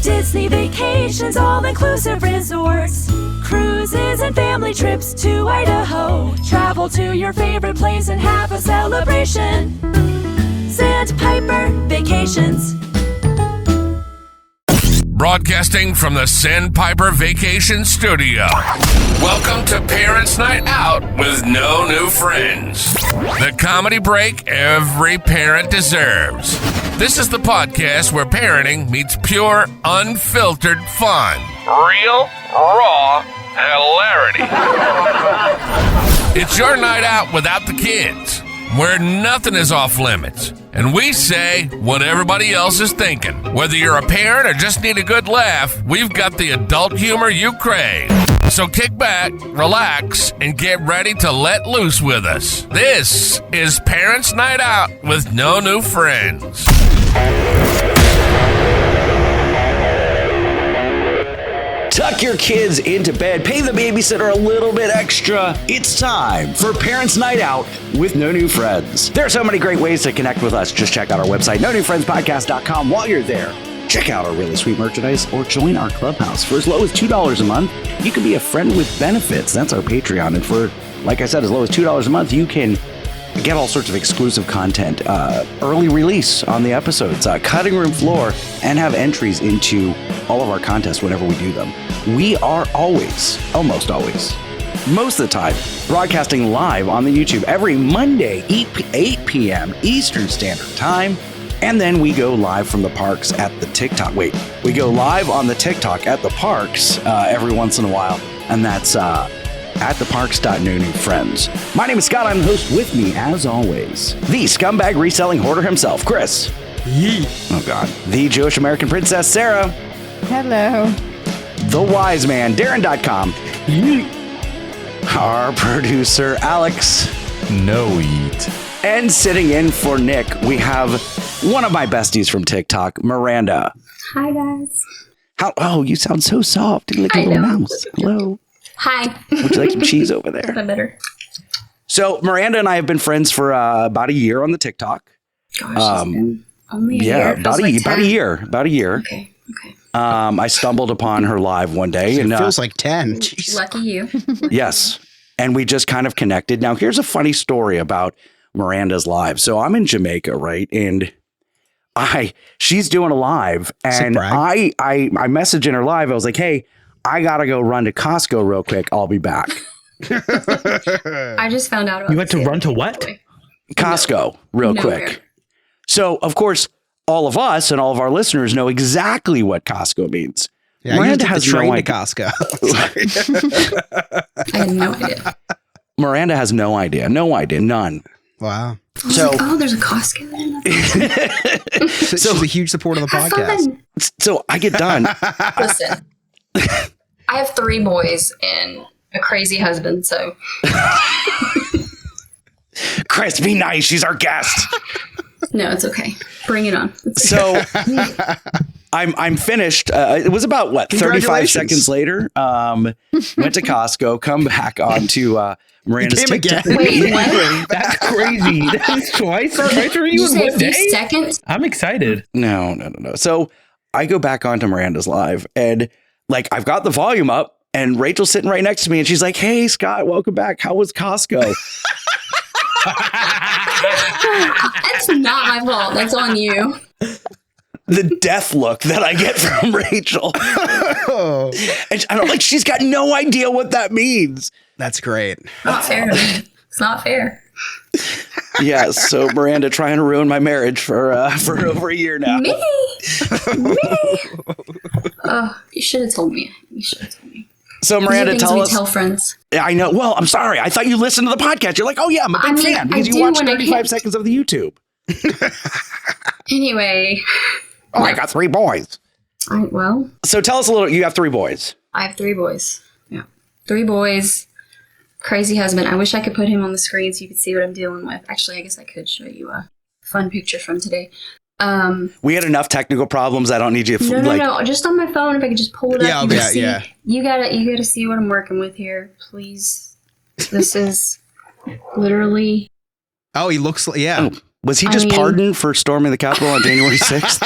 Disney vacations, all-inclusive resorts, cruises and family trips to Idaho. Travel to your favorite place and have a celebration. Sandpiper Vacations. Broadcasting from the Sandpiper Vacation Studio. Welcome to Parents' Night Out with no new friends. The comedy break every parent deserves. This is the podcast where parenting meets pure, unfiltered fun. Real, raw hilarity. It's your night out without the kids, where nothing is off limits. And we say what everybody else is thinking. Whether you're a parent or just need a good laugh, we've got the adult humor you crave. So kick back, relax, and get ready to let loose with us. This is Parents' Night Out with no new friends. Tuck your kids into bed, pay the babysitter a little bit extra. It's time for Parents' Night Out with No New Friends. There are so many great ways to connect with us. Just check out our website, nonewfriendspodcast.com. While you're there, check out our really sweet merchandise or join our clubhouse. For as low as $2 a month, you can be a friend with benefits. That's our Patreon. And for, like I said, as low as $2 a month, you can get all sorts of exclusive content, early release on the episodes, cutting room floor, and have entries into all of our contests whenever we do them. We are always, almost always, most of the time, broadcasting live on the YouTube every Monday, 8 p.m. Eastern Standard Time. And then we go live from the parks at the TikTok. We go live on the TikTok at the parks every once in a while. And that's at theparks.nonewfriends. My name is Scott. I'm the host. With me, as always, the scumbag reselling hoarder himself, Chris. Yeet. Oh, God. The Jewish American princess, Sarah. Hello. The wise man, Darren.com. Yeet. Our producer, Alex. No eat. And sitting in for Nick, we have one of my besties from TikTok, Miranda. Hi, guys. Oh, you sound so soft. You're like a little mouse. Hello. Hi. Would you like some cheese over there? That's better. So Miranda and I have been friends for about a year on the TikTok. Gosh, it's been only a Yeah, year. about a year. Okay. I stumbled upon her live one day. It And feels like 10. Jeez. Lucky you. yes. And we just kind of connected. Now, here's a funny story about Miranda's live. So I'm in Jamaica, right? And she's doing a live, and I messaged in her live. I was like, hey, I got to go run to Costco real quick. I'll be back. I just found out about You went to run to what? Costco real quick. Nowhere. So, of course, all of us and all of our listeners know exactly what Costco means. Yeah, Miranda has has no to idea. Costco. I had no idea. Miranda has no idea. No idea. None. Wow. I was like, oh, there's a Costco there. She's a huge supporter of the podcast. So I get done. Listen, I have 3 boys and a crazy husband, so. Chris, be nice. She's our guest. No, it's okay. Bring it on. So I'm finished. It was about 35 seconds later. Went to Costco, come back onto Miranda's TikTok. Wait, what? That's crazy. That's twice for you in one day? Seconds? I'm excited. No. So I go back onto Miranda's live, and like I've got the volume up, and Rachel's sitting right next to me, and she's like, "Hey, Scott, welcome back. How was Costco?" That's not my fault. That's on you. The death look that I get from Rachel. And I'm like, she's got no idea what that means. That's great. Not fair. It's not fair. Yeah, so Miranda trying to ruin my marriage for over a year now. Me? Oh, you should have told me. So Miranda, tell friends. I know. Well, I'm sorry. I thought you listened to the podcast. You're like, oh yeah, I'm a big fan because you watched 35 seconds of the YouTube. Anyway. Oh, I got 3 boys. Well. So tell us a little. You have 3 boys. I have 3 boys. Yeah. 3 boys. Crazy husband. I wish I could put him on the screen so you could see what I'm dealing with. Actually, I guess I could show you a fun picture from today. We had enough technical problems. I don't need you. No. Just on my phone. If I could just pull it up. Yeah. You gotta see what I'm working with here, please. This is literally. Oh, he looks like, yeah. Oh, was he just pardoned for storming the Capitol on January 6th?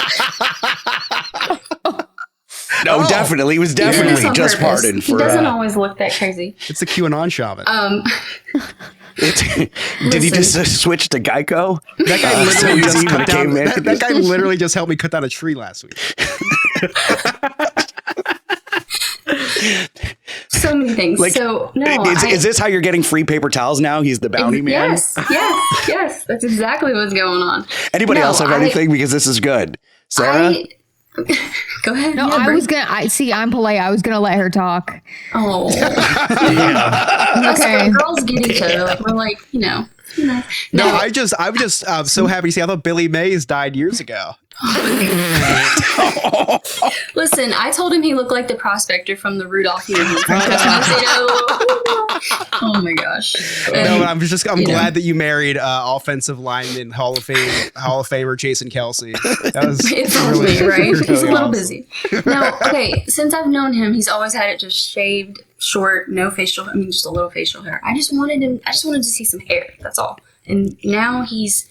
No, definitely. He was definitely on just purpose. pardoned He for. doesn't always look that crazy. It's the QAnon shaman. Did he just switch to Geico? That guy literally just even a cut down. caveman That, could that be? guy literally just helped me cut down a tree last week. So many things. Like, so no, is this how you're getting free paper towels now? He's the bounty man? Yes. That's exactly what's going on. Anybody No, else have anything? Because this is good. Sarah? Go ahead. No, Yeah, I was gonna. I'm polite. I was gonna let her talk. Oh, Okay. girls get each other. Like we're like, No, I'm just so happy to see. I thought Billy Mays died years ago. Listen, I told him he looked like the prospector from the Rudolph movie. Oh my gosh. No, but I'm glad that you married offensive lineman Hall of Famer Jason Kelsey. That was It's me, right? He's a little busy. No, okay. Since I've known him, he's always had it just shaved, short, no facial. I mean, just a little facial hair. I just wanted to see some hair. That's all. And now he's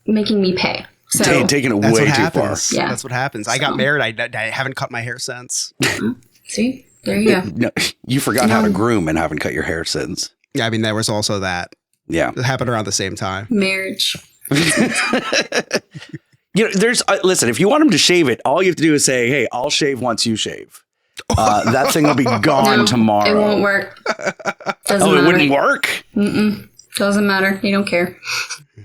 making me pay. So Taking it That's way what too far. happens. Yeah. That's what happens. I got married. I haven't cut my hair since. see, there you go. No, you forgot how to groom and haven't cut your hair since. Yeah, I mean, there was also that. Yeah. It happened around the same time. Marriage. There's listen, if you want him to shave it, all you have to do is say, hey, I'll shave once you shave. That thing will be gone No, tomorrow. it won't work. Doesn't Oh, it matter. wouldn't work? Doesn't matter. You don't care.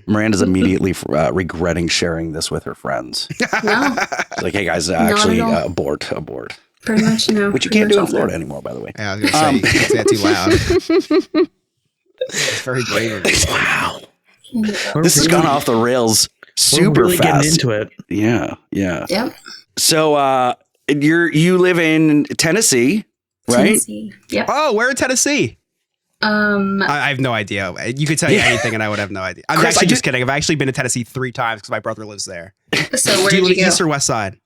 Miranda's immediately regretting sharing this with her friends. No, She's like, hey guys, actually, all. abort. pretty much no. Which you Pretty can't do in much all Florida no. anymore, by the way. Yeah, I was gonna say you can't say that too loud. It's very brave of you. Wow. We're This has really- gone off the rails we're super really fast. getting into it. Yeah. Yep. So you live in Tennessee, right? Tennessee. Yep. Oh, where in Tennessee? I have no idea. You could tell you anything, and I would have no idea. I'm Chris, actually just kidding. I've actually been to Tennessee 3 times because my brother lives there. So where Do you did live you go? east or west side?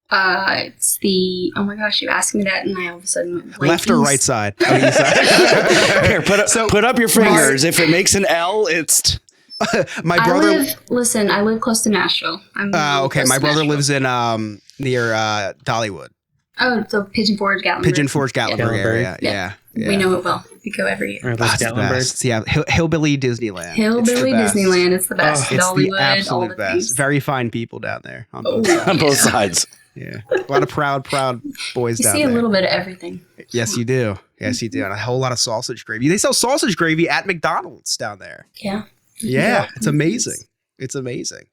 It's the. Oh my gosh, you asked me that, and I all of a sudden went blank. Left or East. right side? Oh, east side. Here, put up your fingers. If it makes an L, it's My brother. I live close to Nashville. I'm Okay, close my to brother Nashville. lives in near Dollywood, Oh, so Pigeon Forge, Gatlinburg. Pigeon Forge, Gatlinburg Gatlinburg. area. Yeah. Yeah. We know it well. We go every year. Or those That's the Gatlinburg. best. Yeah, Hillbilly Disneyland. Hillbilly It's the best. Disneyland. It's the best. It's Dollywood, the all absolute the best. things. Very fine people down there on Oh, both sides. on both sides. Yeah, a lot of proud boys You down see there. a little bit of everything. Yes, you do. Yes, you do. And a whole lot of sausage gravy. They sell sausage gravy at McDonald's down there. Yeah. Yeah, it's amazing. It's amazing.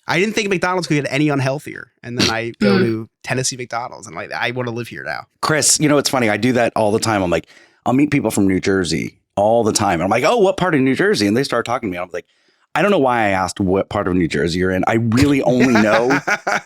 I didn't think McDonald's could get any unhealthier, and then I go to Tennessee McDonald's, and I want to live here now. Chris, it's funny. I do that all the time. I'm like, I'll meet people from New Jersey all the time. And I'm like, oh, what part of New Jersey? And they start talking to me. I'm like, I don't know why I asked what part of New Jersey you're in. I really only know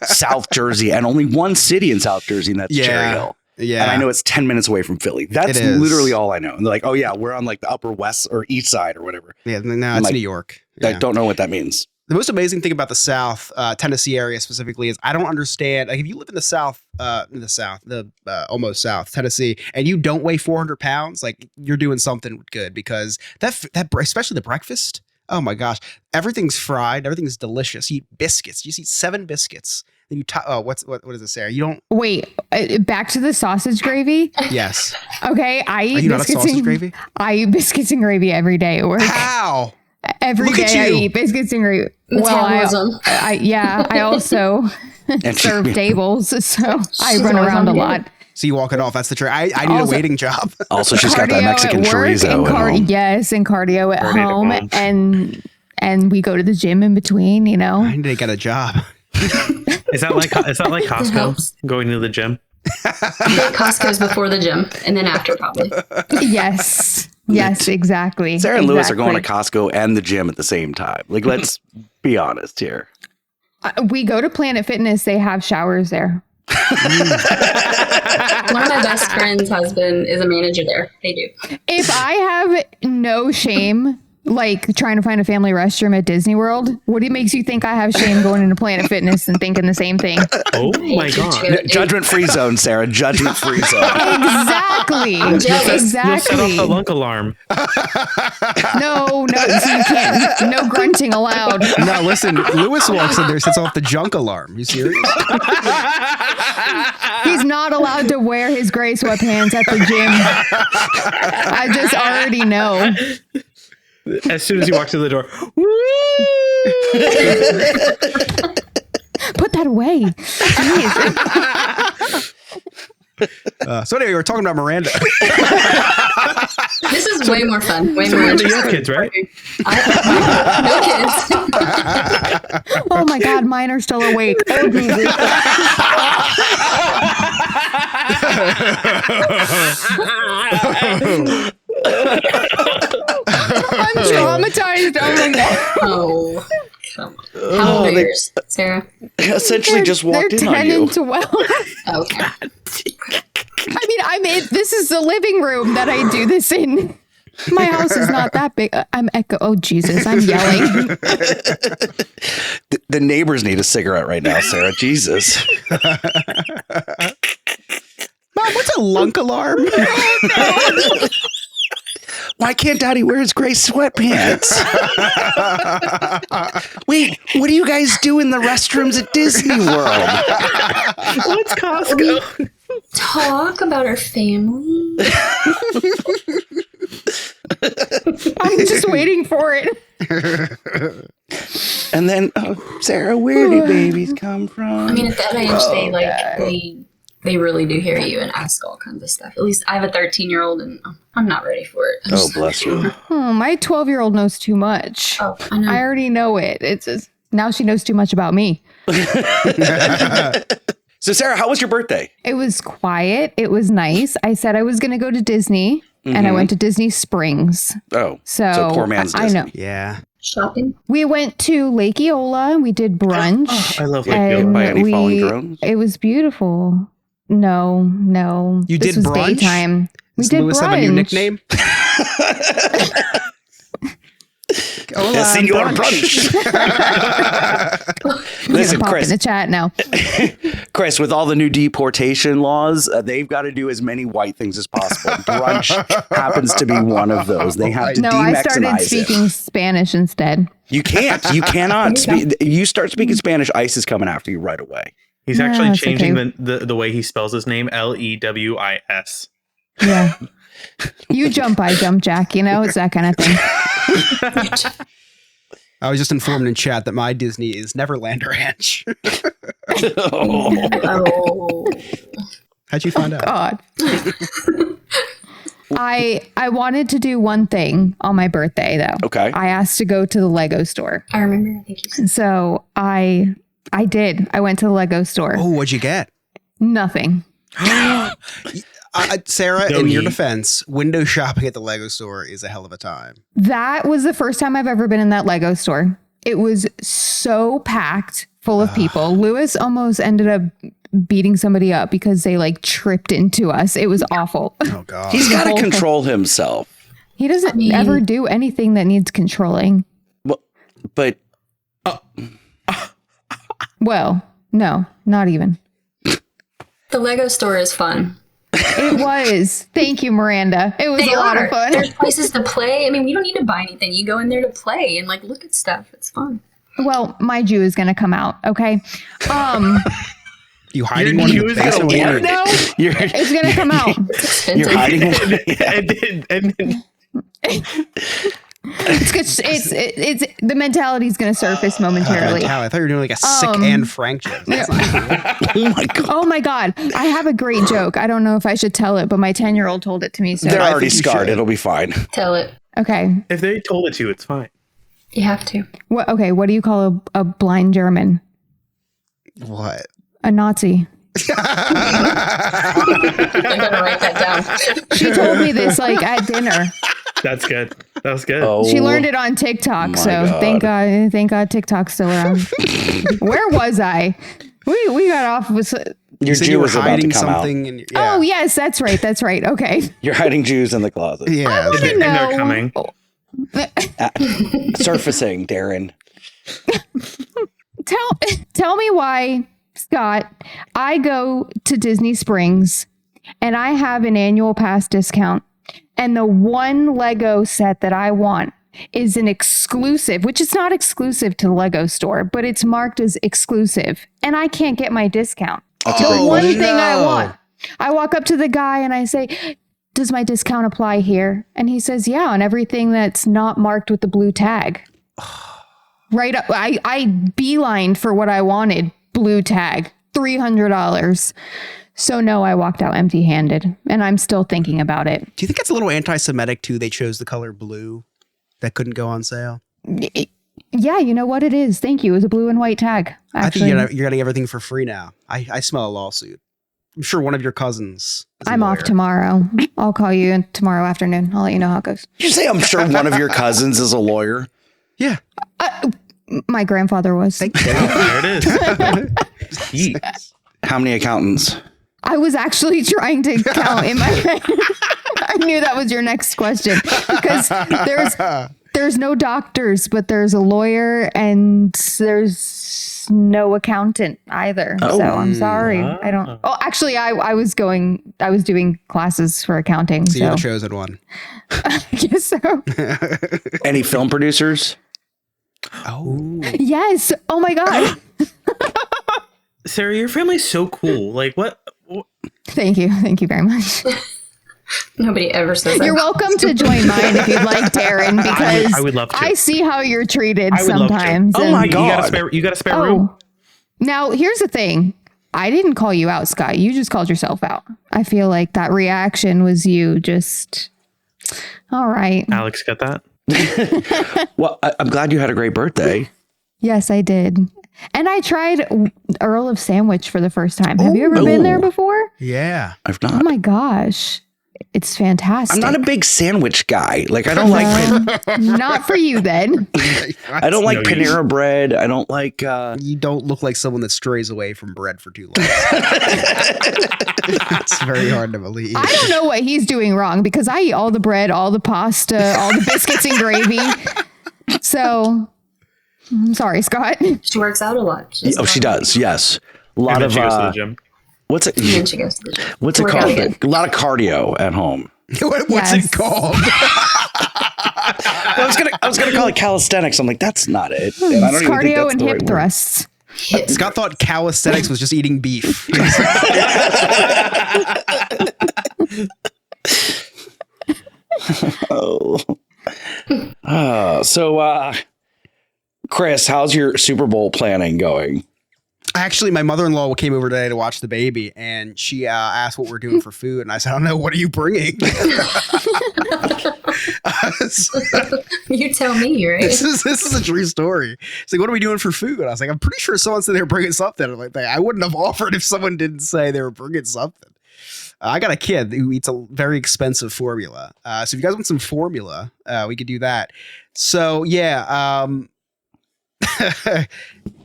South Jersey and only one city in South Jersey, and that's Cherry Hill. Yeah, And I know it's 10 minutes away from Philly. That's It is. literally all I know. And they're like, oh, yeah, we're on like the upper west or east side or whatever. Yeah, no, I'm it's like, New York. I Yeah. don't know what that means. The most amazing thing about the South, Tennessee area specifically, is I don't understand. Like, if you live in the South, almost South Tennessee, and you don't weigh 400 pounds, like you're doing something good, because that especially the breakfast. Oh my gosh, everything's fried, everything's delicious. You eat biscuits. You just eat 7 biscuits. Then you what is it, Sarah? You don't. Wait, back to the sausage gravy. Yes. Okay, I Are eat you not a biscuits sausage and gravy? I eat biscuits and gravy every day at work. How? Every Look at day I you. eat biscuits and gravy. Metabolism. I also serve tables, so I She's run always around a on lot. So you walk it off. That's the trick. I need Also- a waiting job. Also, she's got that Cardio Mexican at work chorizo and at home. Yes, and cardio at Cardio at home, home. and we go to the gym in between. I need to get a job. Is that like Costco? helps. Going to the gym? Costco's before the gym, and then after probably. Yes, exactly. Sarah and Lewis are going to exactly. Costco and the gym at the same time. Like, let's be honest here. We go to Planet Fitness. They have showers there. One of my best friend's husband is a manager there. They do. If I have no shame like trying to find a family restroom at Disney World. What makes you think I have shame going into Planet Fitness and thinking the same thing? Oh my god. Judgment-free zone, Sarah. Judgment-free zone. Exactly. You'll set off Exactly. the lunk alarm. No, so you can't. No grunting allowed. No, listen. Lewis walks in there, sets off the junk alarm. You serious? He's not allowed to wear his gray sweatpants at the gym. I just already know. As soon as he walks through the door. Put that away. Jeez. So anyway, we're talking about Miranda. This is way more fun. Way So more Miranda, you have interesting. kids, right? No kids. Oh my God, mine are still awake. Oh, Jesus. I'm traumatized. Oh my God. Oh, come on. How old are yours, Sarah? Essentially just walked They're in on 10 you. and 12. Okay. I mean, this is the living room that I do this in. My house is not that big. I'm echo. Oh, Jesus. I'm yelling. The neighbors need a cigarette right now, Sarah. Jesus. Mom, what's a lunk alarm? Why can't Daddy wear his gray sweatpants? Wait, what do you guys do in the restrooms at Disney World? What's Costco? Talk about our family. I'm just waiting for it. And then, Sarah, where do babies come from? I mean, at that age, they really do hear you and ask all kinds of stuff. At least I have a 13-year-old, and I'm not ready for it. Oh, bless you. Oh, my 12-year-old knows too much. Oh, I know. I already know it. It's just, now she knows too much about me. So, Sarah, how was your birthday? It was quiet. It was nice. I said I was going to go to Disney, and I went to Disney Springs. Oh, So poor man's I Disney. know. Yeah. Shopping. We went to Lake Eola. We did brunch. Oh, I love Lake and Eola. By any falling drones? It was beautiful. No. You this did was brunch? daytime. We Does did Lewis brunch. have a new nickname? Hola, Senor brunch. Listen, Pop in Chris, the chat now. Chris, with all the new deportation laws, they've got to do as many white things as possible. Brunch happens to be one of those. They have to No, I demexinize started speaking it. Spanish instead. You can't. You cannot. You start speaking Spanish, ICE is coming after you right away. He's No, actually it's changing okay. the way he spells his name, Lewis. Yeah. You jump, I jump, Jack. You know, it's that kind of thing. I was just informed in chat that my Disney is Neverland Ranch. Oh. How'd you find out? God. I wanted to do one thing on my birthday though. Okay. I asked to go to the Lego store. I remember. I think you said. So I did. I went to the Lego store. Oh, what'd you get? Nothing. Sarah, No in your heat. defense, window shopping at the Lego store is a hell of a time. That was the first time I've ever been in that Lego store. It was so packed full of people. Lewis almost ended up beating somebody up because they like tripped into us. It was awful. Oh, God. He's got to whole thing. control himself. He doesn't mean- ever do anything that needs controlling. Well, but Well, no, not even. The Lego store is fun. It was. Thank you, Miranda. It was They a lot are. of fun. There's places to play. I mean, you don't need to buy anything. You go in there to play and like look at stuff. It's fun. Well, my Jew is going to come out. Okay. You hiding Your one in Jew the is gonna basement? what? No, you're it's going to come out. you're hiding. and It's the mentality is going to surface momentarily. Wow, I thought you were doing like a sick Anne Frank joke. That's not cool. Oh my God. Oh my God. I have a great joke. I don't know if I should tell it, but my 10-year-old told it to me. So They're I already think you scarred. should. It'll be fine. Tell it. okay. if they told it to you, it's fine. You have to. Okay. What do you call a blind German? What? A Nazi. I'm gonna write that down. She told me this like at dinner. That's good. That was good. Oh, She learned it on TikTok. my So God. thank God TikTok's still around. Where was I? We got off with. your You said Jew you were is about to hiding come out. something. In your, yeah. Oh yes, that's right. That's right. Okay. You're hiding Jews in the closet. Yeah. And they're coming. Surfacing, Darren. Tell me why, Scott, I go to Disney Springs and I have an annual pass discount, and the one Lego set that I want is an exclusive, which is not exclusive to the Lego store, but it's marked as exclusive, and I can't get my discount. The one thing I want. I walk up to the guy and I say, does my discount apply here? And he says, yeah, on everything that's not marked with the blue tag. Right up. I beelined for what I wanted. Blue tag, $300. So no, I walked out empty handed, and I'm still thinking about it. Do you think it's a little anti-Semitic too? They chose the color blue that couldn't go on sale. Yeah, you know what it is. Thank you. It was a blue and white tag. Actually. I think you're getting everything for free now. I smell a lawsuit. I'm sure one of your cousins. I'm off tomorrow. I'll call you tomorrow afternoon. I'll let you know how it goes. Did you say I'm sure one of your cousins is a lawyer? Yeah. My grandfather was. Thank you. There it is. How many accountants? I was actually trying to count in my head. I knew that was your next question, because there's no doctors, but there's a lawyer, and there's no accountant either. So I'm sorry. I don't. Oh, actually, I was doing classes for accounting. So you're the chosen one. I guess so. Any film producers? Oh. Yes. Oh my God. Sarah, your family's so cool. Like, what? Thank you. Thank you very much. Nobody ever says that. You're welcome to join mine if you'd like, Darren, because I would love to. I see how you're treated I would love to. sometimes. Oh my God. You got a spare room? Now, here's the thing. I didn't call you out, Scott. You just called yourself out. I feel like that reaction was you just, all right. Alex got that? Well, I'm glad you had a great birthday. Yes, I did. And I tried Earl of Sandwich for the first time. Have you ever been there before? Yeah. I've not. Oh my gosh. It's fantastic. I'm not a big sandwich guy. Like, I don't like... Not for you then. I don't like Panera bread. I don't like... You don't look like someone that strays away from bread for too long. It's very hard to believe. I don't know what he's doing wrong, because I eat all the bread, all the pasta, all the biscuits and gravy. So, I'm sorry, Scott. She works out a lot. She does. Yes. A lot of... She goes to the gym. What's it? And then she goes to the gym. What's it Work out called? again. A lot of cardio at home. What's it called? I was gonna call it calisthenics. I'm like, that's not it. And I don't even think Cardio that's and the hip right word. thrusts. Scott thought calisthenics was just eating beef. So, Chris, how's your Super Bowl planning going? Actually, my mother-in-law came over today to watch the baby, and she asked what we're doing for food, and I said, I don't know, what are you bringing? You tell me, right? This is a true story. It's like, what are we doing for food? I was like, I'm pretty sure someone said they were bringing something. I'm like, I wouldn't have offered if someone didn't say they were bringing something. I got a kid who eats a very expensive formula. So if you guys want some formula, we could do that. So yeah,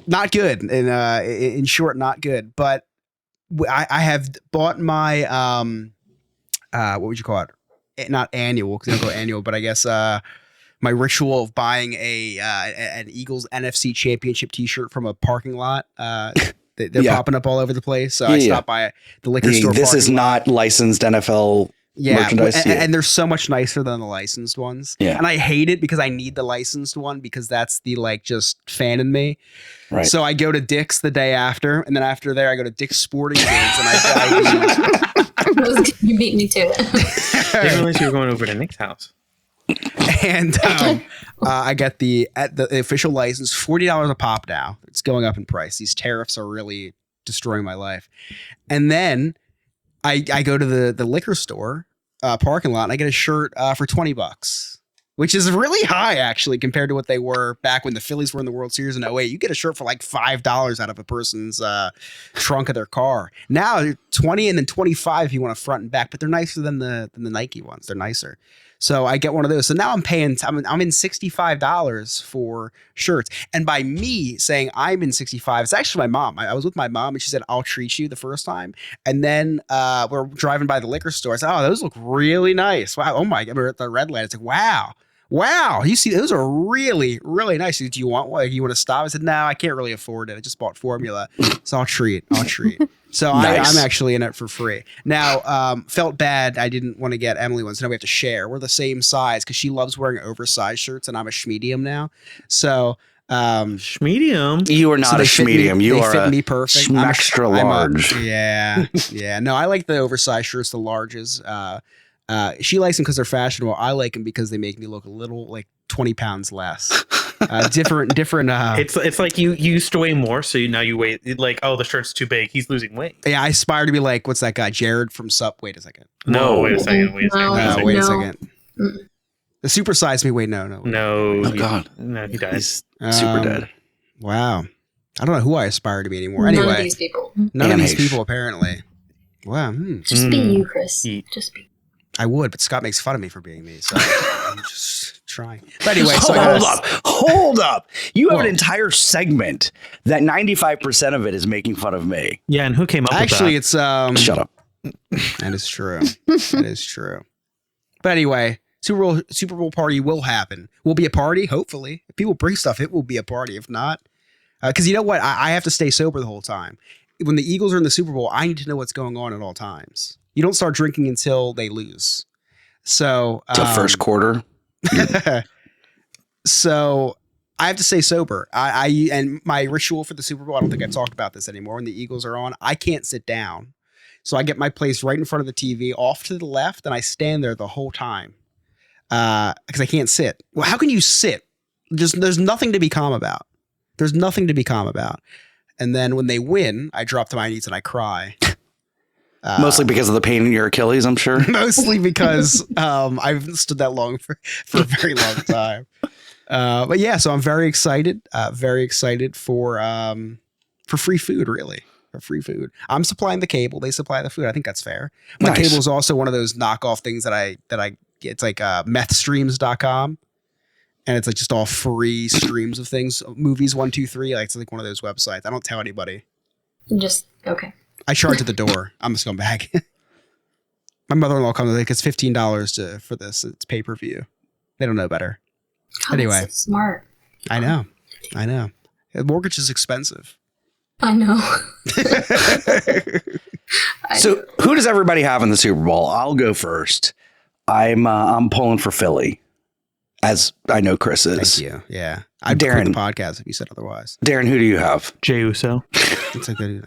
not good. In short, not good. But I have bought my what would you call it? Not annual, because I don't go annual, but I guess my ritual of buying an Eagles NFC Championship T-shirt from a parking lot. They're popping up all over the place. So I stopped by the liquor store. This is not licensed NFL merchandise. And they're so much nicer than the licensed ones. Yeah. And I hate it because I need the licensed one, because that's the just fan in me. Right. So I go to Dick's the day after, and then after there I go to Dick's Sporting Goods, and I You beat me to it. Didn't realize you were going over to Nick's house. and I got the official license, $40 a pop now. It's going up in price. These tariffs are really destroying my life. And then I go to the liquor store parking lot, and I get a shirt for $20, which is really high actually compared to what they were back when the Phillies were in the World Series in 08. You get a shirt for like $5 out of a person's trunk of their car. Now they're 20 and then 25 if you want a front and back, but they're nicer than the Nike ones. They're nicer. So I get one of those. So now I'm in $65 for shirts. And by me saying I'm in 65, it's actually my mom. I was with my mom, and she said, I'll treat you the first time. And then we're driving by the liquor store. I said, oh, those look really nice. Wow. Oh my God. We're at the red light. It's like, wow. Wow, you see, those are really, really nice. Do you want one? You want to stop? I said, no, I can't really afford it. I just bought formula, so I'll treat. So Nice. I'm actually in it for free. Now, felt bad. I didn't want to get Emily one, so now we have to share. We're the same size because she loves wearing oversized shirts, and I'm a schmedium now. So, Medium. You are not a schmedium. You are fit a me perfect. extra large. Yeah. No, I like the oversized shirts, the larges. She likes them because they're fashionable. I like them because they make me look a little like 20 pounds less. Different. It's like you used to weigh more, so now you weigh like, oh, the shirt's too big. He's losing weight. Yeah, I aspire to be like, what's that guy, Jared from Sup? Wait a second. No, wait a second. Wait a second. Wait a second. The supersize me. Wait, no. No. Oh God. No, he died. He's super dead. Wow. I don't know who I aspire to be anymore. None Anyway, of these people. none of these NH. people apparently. Wow. Just be you, Chris. Just be. I would, but Scott makes fun of me for being me, so I'm just trying. But anyway, so Hold up. You have an entire segment that 95% of it is making fun of me. Yeah, and who came up actually, with that? it's Shut up. That is true. That is true. But anyway, Super Bowl party will happen. Will be a party, hopefully. If people bring stuff, it will be a party. If not, because you know what? I have to stay sober the whole time. When the Eagles are in the Super Bowl, I need to know what's going on at all times. You don't start drinking until they lose. So The first quarter. So I have to stay sober. I and my ritual for the Super Bowl, I don't think I've talked about this anymore. When the Eagles are on, I can't sit down. So I get my place right in front of the TV, off to the left, and I stand there the whole time. Because I can't sit. Well, how can you sit? There's nothing to be calm about. There's nothing to be calm about. And then when they win, I drop to my knees and I cry. Mostly because of the pain in your Achilles, I'm sure. Mostly because I've stood that long for a very long time. But yeah, so I'm very excited for free food, really. For free food. I'm supplying the cable. They supply the food. I think that's fair. My Nice. cable is also one of those knockoff things that I it's like methstreams.com. And it's like just all free streams of things. Movies 1, 2, 3. Like it's like one of those websites. I don't tell anybody. Just okay. I charge at the door. I'm a scumbag. My mother-in-law comes like it's $15 for this. It's pay-per-view. They don't know better. God, Anyway. that's so smart. I know. The mortgage is expensive. I know. So who does everybody have in the Super Bowl? I'll go first. I'm pulling for Philly, as I know Chris is. Thank you. Yeah. I'd Darren. quit the podcast if you said otherwise. Darren, who do you have? Jey Uso. It's a good.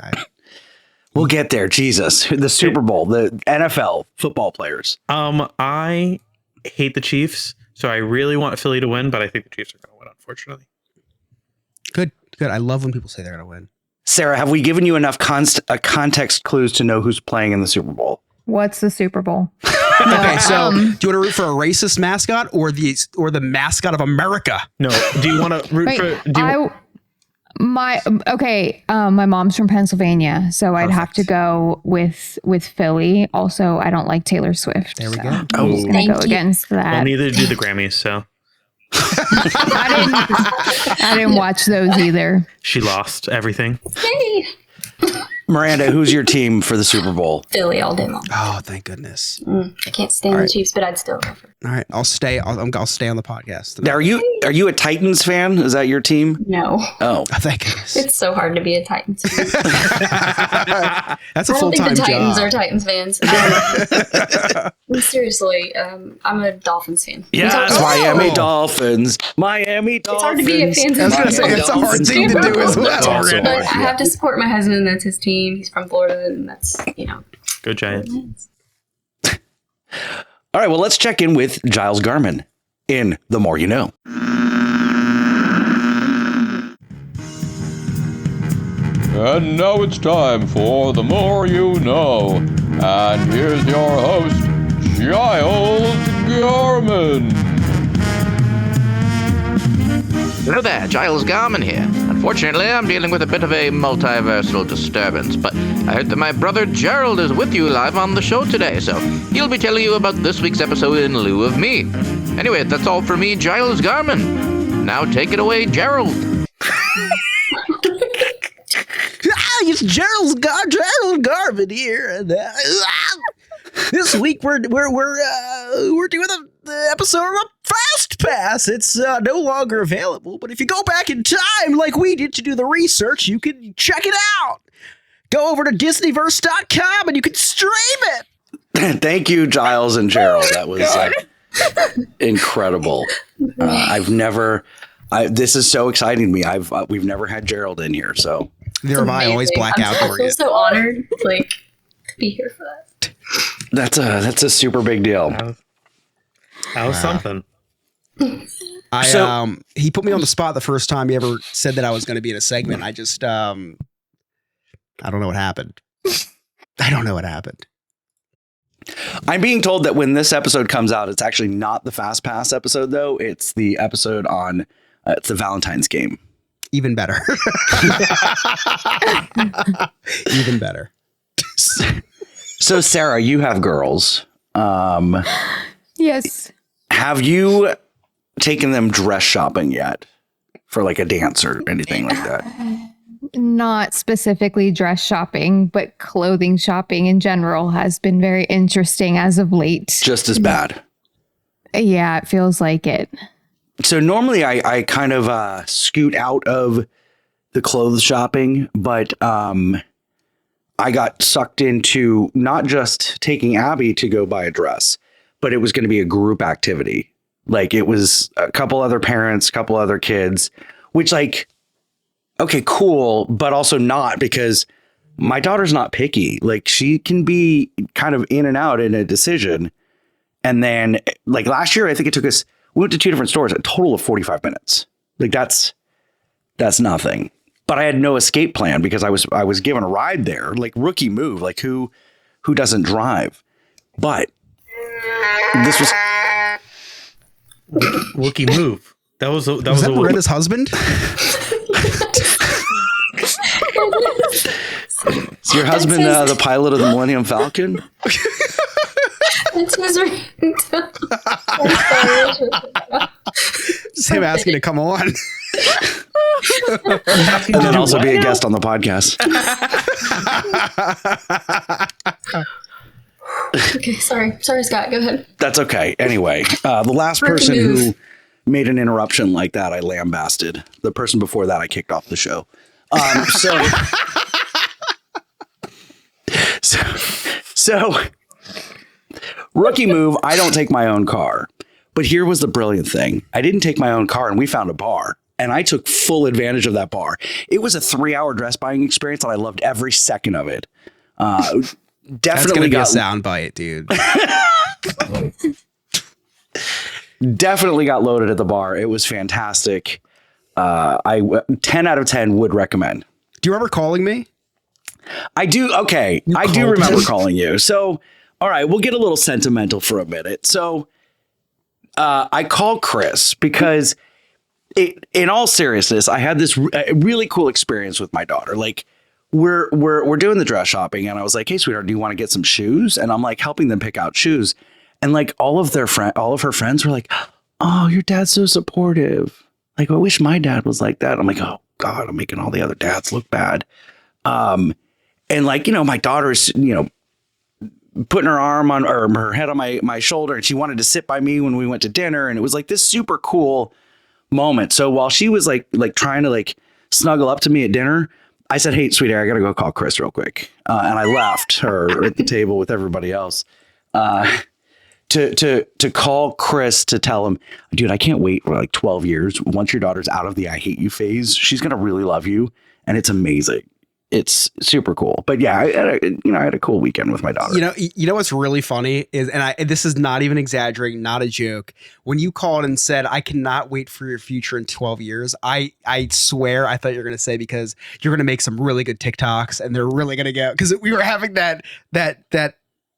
We'll get there. Jesus, the Super Bowl, the NFL football players. I hate the Chiefs, so I really want Philly to win, but I think the Chiefs are going to win, unfortunately. Good. I love when people say they're gonna win. Sarah, have we given you enough context clues to know who's playing in the Super Bowl? What's the Super Bowl? Okay, so do you want to root for a racist mascot or the mascot of America? No. Do you want to root for? My mom's from Pennsylvania, so I'd have to go with Philly. Also, I don't like Taylor Swift. There we so go. I'm just gonna go against that. Well, neither do the Grammys, so I didn't watch those either. she lost everything. Yay! Miranda, who's your team for the Super Bowl? Philly all day long. Oh, thank goodness. I can't stand the Chiefs, but I'd still go for it. All right, I'll stay. I'll stay on the podcast. Now, are you a Titans fan? Is that your team? No. Oh, Thank goodness. It's so hard to be a Titans fan. That's a I don't full think time the Titans are job. Titans fans. Seriously, I'm a Dolphins fan. yes, It's Miami Dolphins. Miami Dolphins. It's hard to be a fan. I was gonna say it's a hard thing to do as That's well. also But hard, I have to support my husband, and that's his team. He's from Florida, and that's, Go Giants. All right, well, let's check in with Giles Garman in The More You Know. And now it's time for The More You Know. And here's your host, Giles Garman. Hello there, Giles Garman here. Unfortunately, I'm dealing with a bit of a multiversal disturbance, but I heard that my brother Gerald is with you live on the show today, so he'll be telling you about this week's episode in lieu of me. Anyway, that's all for me, Giles Garman. Now take it away, Gerald. It's Gerald Garvin here, and this week we're doing the episode of Fast Fast Pass. It's no longer available, but if you go back in time like we did to do the research, you can check it out. Go over to Disneyverse.com and you can stream it. Thank you, Giles and Gerald. That was incredible. This is so exciting to me. We've never had Gerald in here, so. There have I always black out I for feel you. so honored, like, to be here for that. That's a super big deal. That was something. He put me on the spot the first time he ever said that I was going to be in a segment. I just, I don't know what happened. I'm being told that when this episode comes out, it's actually not the Fast Pass episode, though. It's the episode on it's the Valentine's game. Even better. Even better. So, Sarah, you have girls. Yes. Have you taken them dress shopping yet for like a dance or anything like that? Not specifically dress shopping, but clothing shopping in general has been very interesting as of late. Just as bad. Yeah, it feels like it. So normally I kind of scoot out of the clothes shopping, but I got sucked into not just taking Abby to go buy a dress, but it was going to be a group activity. Like it was a couple other parents, a couple other kids, which like, okay, cool, but also not, because my daughter's not picky. Like she can be kind of in and out in a decision. And then like last year, I think it took us, we went to 2 different stores, a total of 45 minutes. Like that's nothing. But I had no escape plan because I was given a ride there, like rookie move, like who doesn't drive? But this was Rookie move. That was Miranda's husband? Is your husband the pilot of the Millennium Falcon? That's his ringtone. Just him asking to come on. And then also be a guest on the podcast. Okay, sorry, Scott. Go ahead. That's okay. Anyway, the last person who made an interruption like that, I lambasted. The person before that, I kicked off the show. So rookie move, I don't take my own car. But here was the brilliant thing. I didn't take my own car and we found a bar. And I took full advantage of that bar. It was a 3-hour dress buying experience and I loved every second of it. Definitely got a sound bite, dude. Definitely got loaded at the bar. It was fantastic. 10 out of 10 would recommend. Do you remember calling me? I do. Okay. I do remember calling you. So, all right, we'll get a little sentimental for a minute. So I called Chris because in all seriousness, I had this really cool experience with my daughter. Like we're doing the dress shopping and I was like, hey, sweetheart, do you want to get some shoes? And I'm like helping them pick out shoes. And like all of her friends were like, oh, your dad's so supportive. Like, I wish my dad was like that. I'm like, oh God, I'm making all the other dads look bad. And like, my daughter's, putting her arm on or her head on my shoulder and she wanted to sit by me when we went to dinner. And it was like this super cool moment. So while she was like trying to like snuggle up to me at dinner, I said, hey, sweetheart, I got to go call Chris real quick. And I left her at the table with everybody else to call Chris to tell him, dude, I can't wait for like 12 years. Once your daughter's out of the I hate you phase, she's going to really love you. And it's amazing. It's super cool. But yeah, I had a cool weekend with my daughter. You know what's really funny is, and this is not even exaggerating, not a joke. When you called and said, I cannot wait for your future in 12 years, I swear I thought you were going to say because you're going to make some really good TikToks and they're really going to go, because we were having that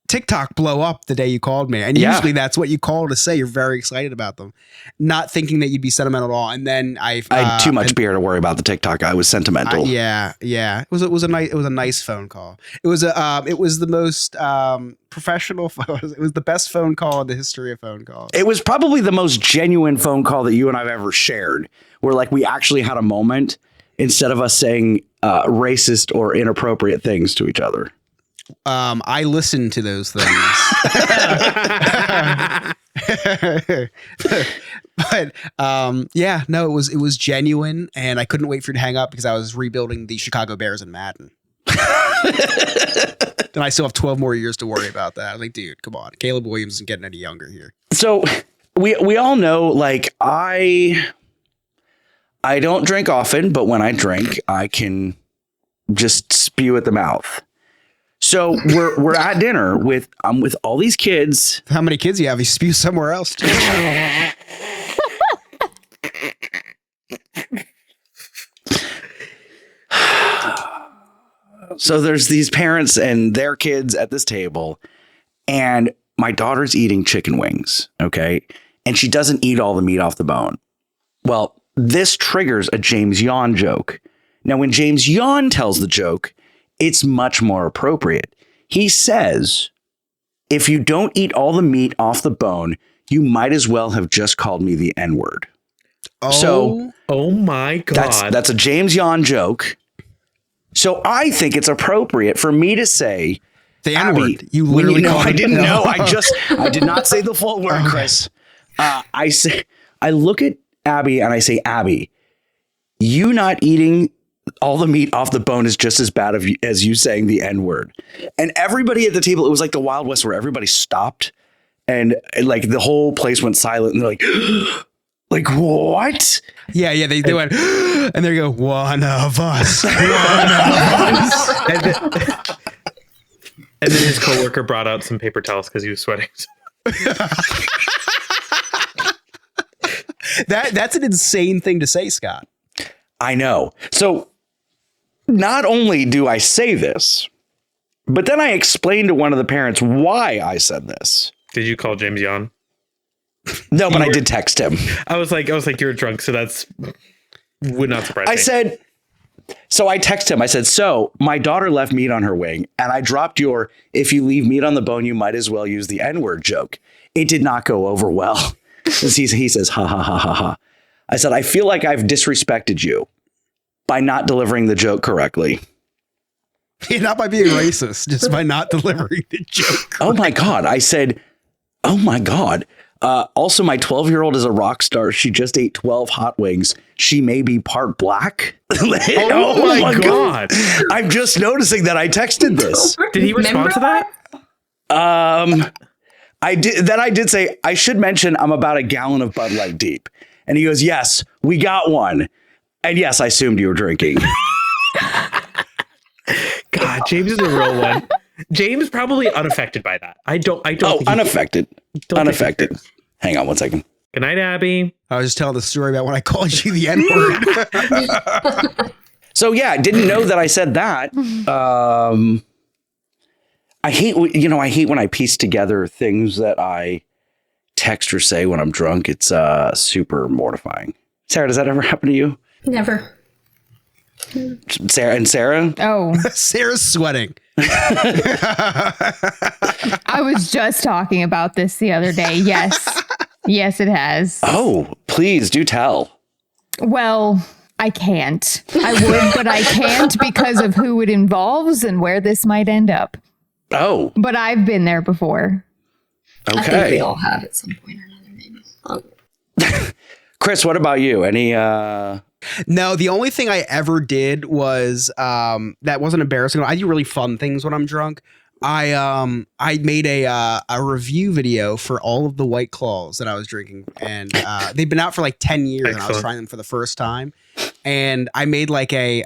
TikTok blow up the day you called me. And usually that's what you call to say. You're very excited about them, not thinking that you'd be sentimental at all. And then I had too much beer to worry about the TikTok. I was sentimental. Yeah. It was a nice phone call. It was the most professional phone. It was the best phone call in the history of phone calls. It was probably the most genuine phone call that you and I've ever shared, where like we actually had a moment instead of us saying racist or inappropriate things to each other. I listened to those things. But yeah, no, it was genuine, and I couldn't wait for you to hang up because I was rebuilding the Chicago Bears in Madden. And I still have 12 more years to worry about that. I'm like, dude, come on. Caleb Williams isn't getting any younger here. So we all know, like, I don't drink often, but when I drink, I can just spew at the mouth. So we're at dinner with all these kids. How many kids you have? You spew somewhere else. So there's these parents and their kids at this table, and my daughter's eating chicken wings, okay? And she doesn't eat all the meat off the bone. Well, this triggers a James Yawn joke. Now, when James Yawn tells the joke, it's much more appropriate. He says, if you don't eat all the meat off the bone, you might as well have just called me the N-word. Oh my God. That's a James Yawn joke. So I think it's appropriate for me to say the N-word. You literally I didn't know. I did not say the full word, Chris. I look at Abby and I say, Abby, you not eating all the meat off the bone is just as bad as you saying the N-word. And everybody at the table, it was like the Wild West where everybody stopped and like the whole place went silent and they're like, like, what? Yeah, they went, and they go, one of us. One of us. And then his coworker brought out some paper towels because he was sweating. That's an insane thing to say, Scott. I know. So not only do I say this, but then I explained to one of the parents why I said this. Did you call James Yawn? No, but I did text him. I was like, you're drunk, so that's would not surprise me. I said, so I texted him. I said, so my daughter left meat on her wing, and I dropped your, if you leave meat on the bone, you might as well use the N-word joke. It did not go over well. He says, ha, ha, ha, ha, ha. I said, I feel like I've disrespected you by not delivering the joke correctly. Yeah, not by being racist, just by not delivering the joke correctly. Oh my God. I said, oh my God. Also, my 12-year-old is a rock star. She just ate 12 hot wings. She may be part black. Oh my God. I'm just noticing that I texted this. Did he respond to that? I did. Then I did say, I should mention I'm about a gallon of Bud Light deep. And he goes, yes, we got one. And yes, I assumed you were drinking. God, James is a real one. James is probably unaffected by that. I don't. Unaffected. Unaffected. Hang on one second. Good night, Abby. I was just telling the story about when I called you the N-word. So yeah, I didn't know that I said that. I hate when I piece together things that I text or say when I'm drunk. It's super mortifying. Sarah, does that ever happen to you? Never. Sarah? Oh, Sarah's sweating. I was just talking about this the other day. Yes. Yes, it has. Oh, please do tell. Well, I can't. I would, but I can't because of who it involves and where this might end up. Oh. But I've been there before. Okay. I think we all have at some point or another, maybe. Chris, what about you? Any No, the only thing I ever did was that wasn't embarrassing. I do really fun things when I'm drunk. I made a review video for all of the White Claws that I was drinking, and they've been out for like 10 years. Excellent. And I was trying them for the first time, and I made like a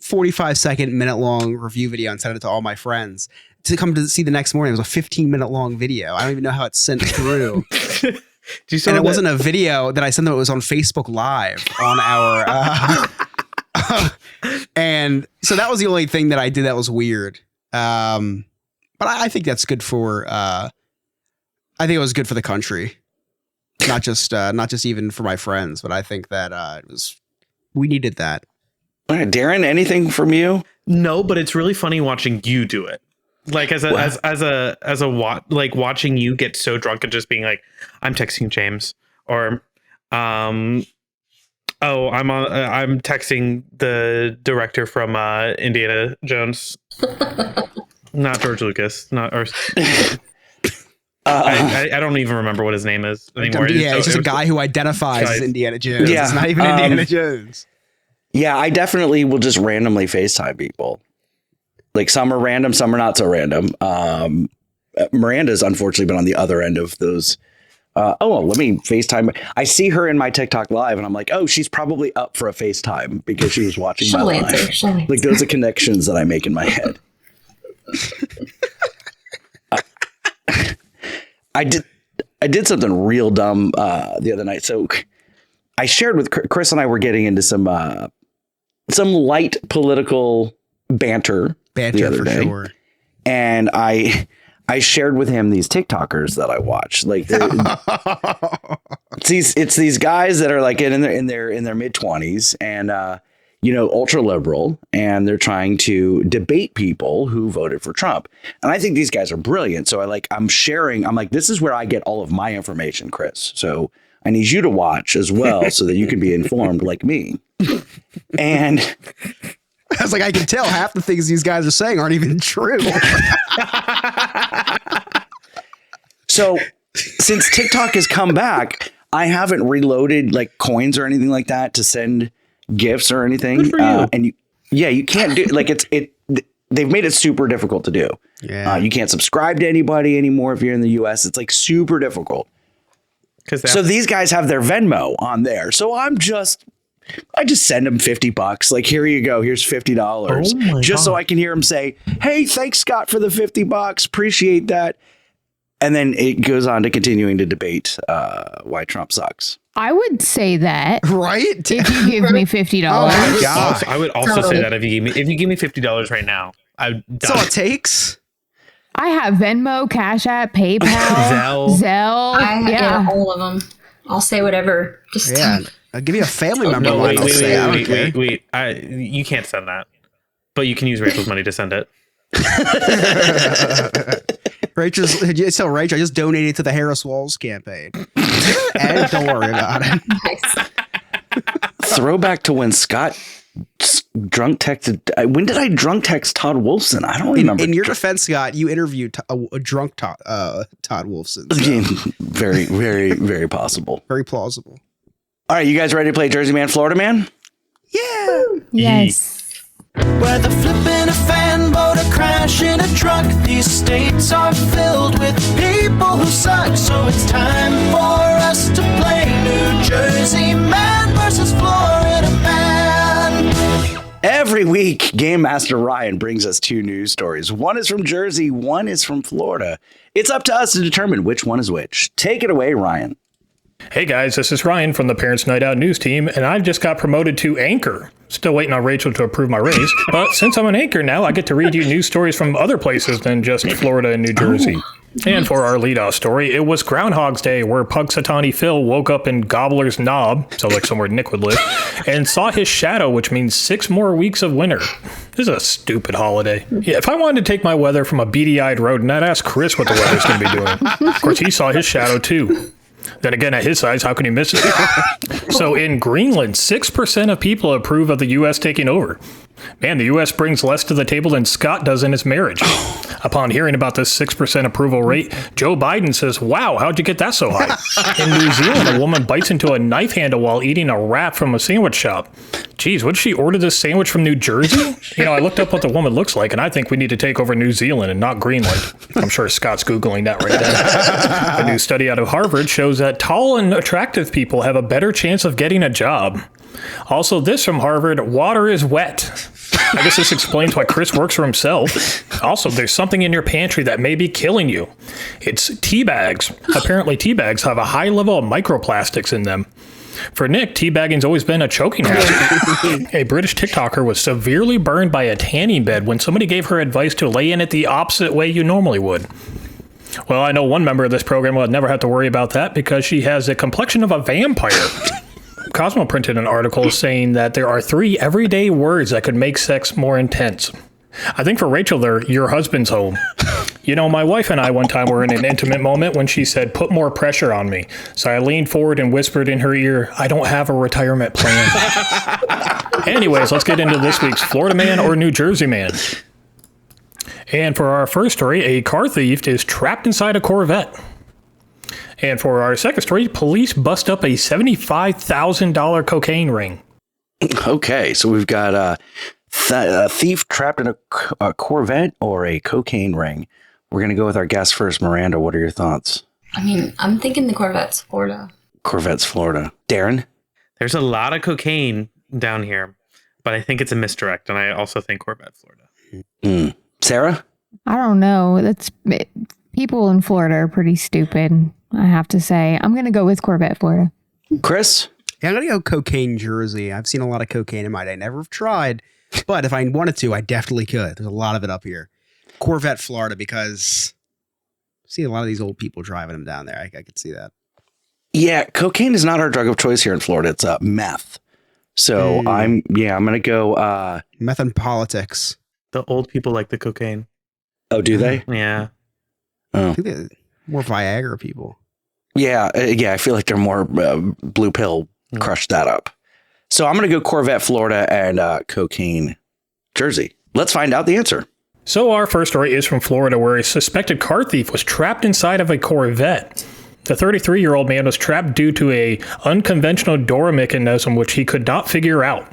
45-second, minute-long review video and sent it to all my friends to come to see the next morning. It was a 15-minute long video. I don't even know how it's sent through. And it wasn't a video that I sent them. It was on Facebook Live on our, and so that was the only thing that I did that was weird. But I think that's good for, I think it was good for the country, not just even for my friends, but I think that, we needed that. All right, Darren, anything from you? No, but it's really funny watching you do it. Like watching you get so drunk and just being like, I'm texting James, or I'm texting the director from Indiana Jones, not George Lucas, I don't even remember what his name is anymore. Yeah, it's just a guy who identifies as Indiana Jones. Yeah, it's not even Indiana Jones. Yeah, I definitely will just randomly FaceTime people. Like some are random, some are not so random. Miranda's unfortunately been on the other end of those. Let me FaceTime. I see her in my TikTok live and I'm like, oh, she's probably up for a FaceTime because she was watching my live. Like those are connections that I make in my head. I did something real dumb the other night. So I shared with Chris and I were getting into some light political banter the other day. Sure. And I shared with him these TikTokers that I watch. Like it's these guys that are like in their mid-20s and ultra liberal, and they're trying to debate people who voted for Trump. And I think these guys are brilliant. So I'm like, this is where I get all of my information, Chris. So I need you to watch as well so that you can be informed like me. And I was like, I can tell half the things these guys are saying aren't even true. So since TikTok has come back, I haven't reloaded like coins or anything like that to send gifts or anything. Good for you. And you can't do like they've made it super difficult to do. Yeah. You can't subscribe to anybody anymore if you're in the US. It's like super difficult. So these guys have their Venmo on there. So I just send them $50. Like, here you go. Here's $50. Just so I can hear them say, hey, thanks, Scott, for the $50. Appreciate that. And then it goes on to continuing to debate why Trump sucks. I would say that. Right? If you give me $50. Oh my God. I would also say that if you give me $50 right now, that's all it takes. I have Venmo, Cash App, PayPal, Zelle. I have all of them. I'll say whatever. Just I'll give you a family member. No, wait. You can't send that, but you can use Rachel's money to send it. Tell Rachel I just donated to the Harris Walls campaign. And don't worry about it. nice. Throwback to when Scott drunk texted. When did I drunk text Todd Wolfson? I don't remember. In your defense, Scott, you interviewed a drunk Todd Wolfson. So. Very, very, very possible. Very plausible. All right, you guys ready to play Jersey Man, Florida Man? Yeah. Woo. Yes. Whether flipping a fan boat or crashing a truck, these states are filled with people who suck. So it's time for us to play New Jersey Man versus Florida Man. Every week, Game Master Ryan brings us two news stories. One is from Jersey, one is from Florida. It's up to us to determine which one is which. Take it away, Ryan. Hey guys, this is Ryan from the Parents Night Out news team, and I just got promoted to anchor. Still waiting on Rachel to approve my raise, but since I'm an anchor now, I get to read you news stories from other places than just Florida and New Jersey. And for our leadoff story, it was Groundhog's Day, where Pugsatani Phil woke up in Gobbler's Knob, so like somewhere Nick would live, and saw his shadow, which means 6 more weeks of winter. This is a stupid holiday. Yeah, if I wanted to take my weather from a beady-eyed rodent, I'd ask Chris what the weather's going to be doing. Of course, he saw his shadow too. Then again, at his size, how can he miss it? So in Greenland, 6% of people approve of the U.S. taking over. Man, the U.S. brings less to the table than Scott does in his marriage. Upon hearing about this 6% approval rate, Joe Biden says, wow, how'd you get that so high? In New Zealand, a woman bites into a knife handle while eating a wrap from a sandwich shop. Geez, would she order this sandwich from New Jersey? I looked up what the woman looks like, and I think we need to take over New Zealand and not Greenland. I'm sure Scott's Googling that right now. A new study out of Harvard shows that tall and attractive people have a better chance of getting a job. Also, this from Harvard, water is wet. I guess this explains why Chris works for himself. Also, there's something in your pantry that may be killing you. It's tea bags. Apparently, tea bags have a high level of microplastics in them. For Nick, teabagging's always been a choking hazard. A British TikToker was severely burned by a tanning bed when somebody gave her advice to lay in it the opposite way you normally would. Well, I know one member of this program will never have to worry about that because she has the complexion of a vampire. Cosmo printed an article saying that there are 3 everyday words that could make sex more intense. I think for Rachel, they're your husband's home. My wife and I one time were in an intimate moment when she said, put more pressure on me. So I leaned forward and whispered in her ear, I don't have a retirement plan. Anyways, let's get into this week's Florida Man or New Jersey Man. And for our first story, a car thief is trapped inside a Corvette. And for our second story, police bust up a $75,000 cocaine ring. Okay, so we've got a thief trapped in a Corvette or a cocaine ring. We're going to go with our guest first. Miranda, what are your thoughts? I mean, I'm thinking the Corvette's Florida. Corvette's Florida. Darren? There's a lot of cocaine down here, but I think it's a misdirect, and I also think Corvette, Florida. Sarah? I don't know. People in Florida are pretty stupid, I have to say. I'm going to go with Corvette, Florida. Chris? Yeah, I'm going to go cocaine Jersey. I've seen a lot of cocaine in my day. Never have tried, but if I wanted to, I definitely could. There's a lot of it up here. Corvette, Florida, because I see a lot of these old people driving them down there. I could see that. Yeah, cocaine is not our drug of choice here in Florida. It's meth. So I'm going to go... meth and politics. The old people like the cocaine. Oh, do they? Yeah. Oh. I think they're more Viagra people. Yeah, I feel like they're more blue pill. Crush that up. So I'm going to go Corvette, Florida, and cocaine, Jersey. Let's find out the answer. So our first story is from Florida, where a suspected car thief was trapped inside of a Corvette. The 33-year-old man was trapped due to a unconventional door mechanism which he could not figure out.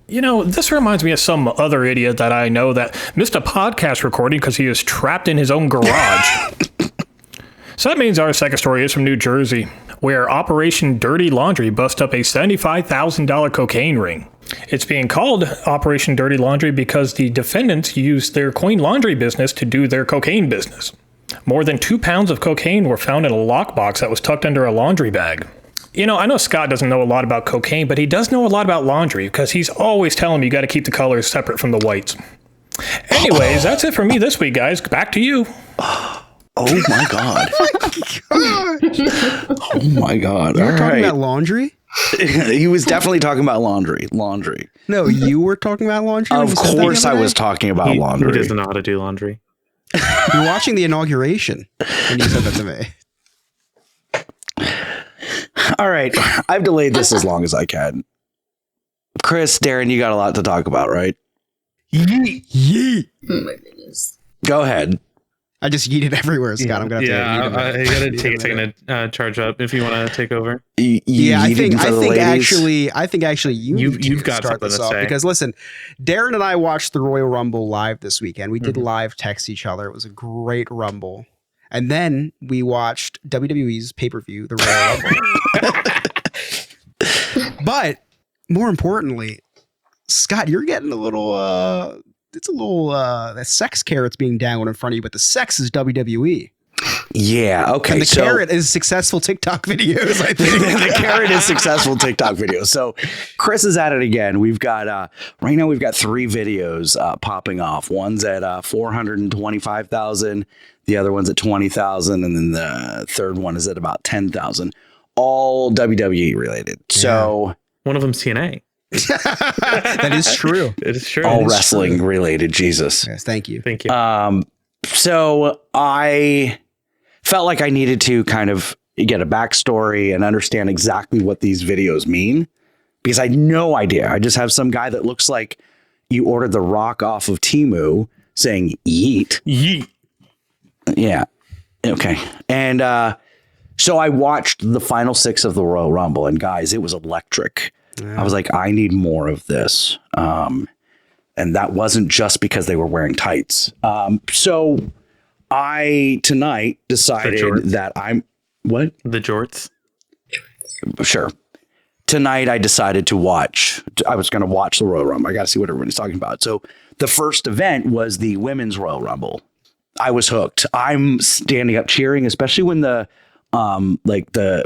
You know, this reminds me of some other idiot that I know that missed a podcast recording because he was trapped in his own garage. So that means our second story is from New Jersey, where Operation Dirty Laundry bust up a $75,000 cocaine ring. It's being called Operation Dirty Laundry because the defendants used their coin laundry business to do their cocaine business. More than 2 pounds of cocaine were found in a lockbox that was tucked under a laundry bag. You know, I know Scott doesn't know a lot about cocaine, but he does know a lot about laundry because he's always telling me you got to keep the colors separate from the whites. Anyways, that's it for me this week, guys. Back to you. Oh my God. Oh my God. You were talking about laundry? He was definitely talking about laundry. No, you were talking about laundry? Of course I was talking about laundry. He doesn't know how to do laundry. You're watching the inauguration when you said that to me. All right. I've delayed this as long as I can. Chris, Darren, you got a lot to talk about, right? Yeet. Oh my goodness. Go ahead. I just yeeted everywhere, Scott. I'm going to have to I got to take a second to charge up if you want to take over. I think actually you've got start something this to off say. because listen, Darren and I watched the Royal Rumble live this weekend. We did live text each other. It was a great Rumble. And then we watched WWE's pay-per-view, the Royal Rumble. But more importantly, Scott, you're getting a little it's a little that sex carrot's being dangled in front of you, but the sex is WWE. Yeah, okay. And the carrot is successful TikTok videos, I think. The carrot is successful TikTok videos. So Chris is at it again. We've got right now we've got 3 videos popping off. One's at 425,000, the other one's at 20,000, and then the third one is at about 10,000. All WWE related. So one of them's TNA. That is true. It is true. All wrestling related. Jesus. Yes, thank you. Thank you. So I felt like I needed to kind of get a backstory and understand exactly what these videos mean because I had no idea. I just have some guy that looks like you ordered the Rock off of Temu saying yeet. Yeet. Yeah. Okay. And so I watched the final 6 of the Royal Rumble, and guys, it was electric. I was like, I need more of this. And that wasn't just because they were wearing tights. So I tonight decided that what? The jorts. Sure. Tonight I decided to watch. I was going to watch the Royal Rumble. I got to see what everybody's talking about. So the first event was the Women's Royal Rumble. I was hooked. I'm standing up cheering, especially when the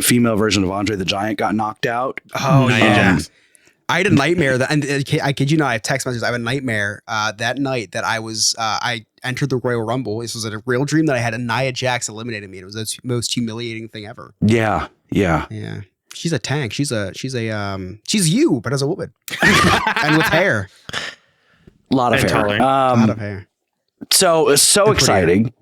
female version of Andre the Giant got knocked out. Oh, yeah. I had a nightmare and I kid you not, I have text messages. I have a nightmare that night that I entered the Royal Rumble. This was a real dream that I had, and Nia Jax eliminated me. It was the most humiliating thing ever. Yeah. She's a tank. She's you, but as a woman and with hair. A lot of hair. A lot of hair. So it was so exciting.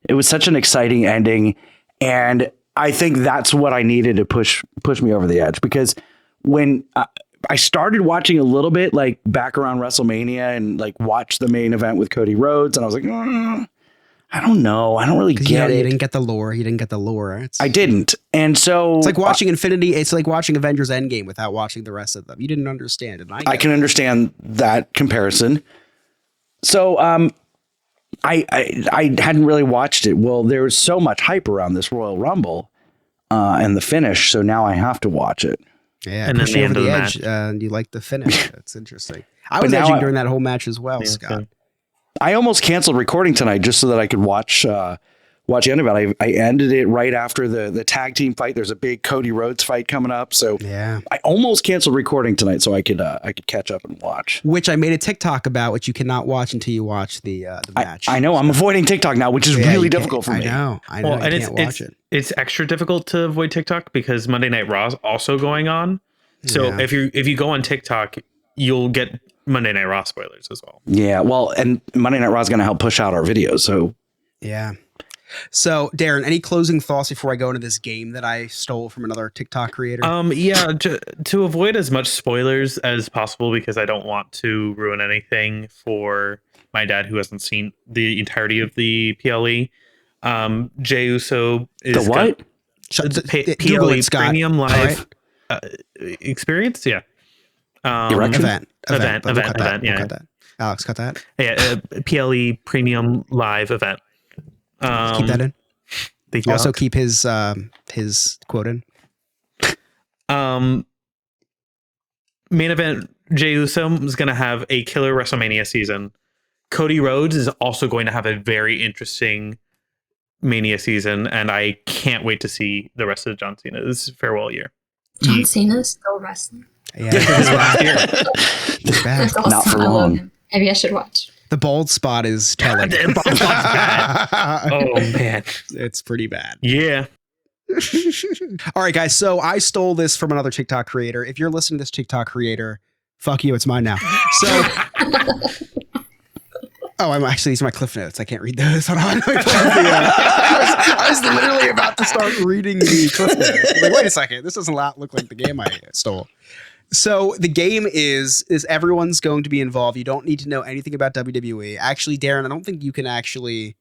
It was such an exciting ending. And I think that's what I needed to push me over the edge, because when I started watching a little bit like back around WrestleMania and like watched the main event with Cody Rhodes, and I was like, I don't know. I don't really get You it. didn't get the lore. You didn't get the lore. I didn't. And so it's like watching Infinity. It's like watching Avengers Endgame without watching the rest of them. You didn't understand it. I can understand that comparison. So I hadn't really watched it. Well, there was so much hype around this Royal Rumble and the finish, so now I have to watch it. Yeah, and push then you over the the end of edge, and you like the finish. That's interesting. I But was now edging during that whole match as well, Scott. I almost canceled recording tonight just so that I could watch the end of it. I ended it right after the tag team fight. There's a big Cody Rhodes fight coming up, so yeah, I almost canceled recording tonight so I could catch up and watch. Which I made a TikTok about, which you cannot watch until you watch the match. I know I'm avoiding TikTok now, which is really difficult for me. I know. Well, and you can't watch it. It's extra difficult to avoid TikTok because Monday Night Raw is also going on. So Yeah. if you go on TikTok, you'll get Monday Night Raw spoilers as well. Yeah, well, and Monday Night Raw is going to help push out our videos. So yeah. So Darren, any closing thoughts before I go into this game that I stole from another TikTok creator? To avoid as much spoilers as possible because I don't want to ruin anything for my dad who hasn't seen the entirety of the PLE. Jey Uso is the what? PLE it, Scott. Premium Live experience. Yeah. Event. Event. We'll cut that. Yeah. We'll cut that. Alex, cut that. Yeah. PLE Premium Live event. Keep that in. Also keep his quote in. Main event, Jey Uso is going to have a killer WrestleMania season. Cody Rhodes is also going to have a very interesting Mania season, and I can't wait to see the rest of John Cena's farewell year. John Cena's still wrestling. Yeah, last year. It's bad. That's awesome. Not for I love long. him. Maybe I should watch. The bald spot is telling. Oh man, it's pretty bad. Yeah. All right, guys. So I stole this from another TikTok creator. If you're listening to this TikTok creator, fuck you. It's mine now. So. Oh, these are my cliff notes. I can't read those. Hold on. I was literally about to start reading the cliff notes. Like, wait a second. This doesn't look like the game I stole. So the game is everyone's going to be involved. You don't need to know anything about WWE. Actually, Darren, I don't think you can actually.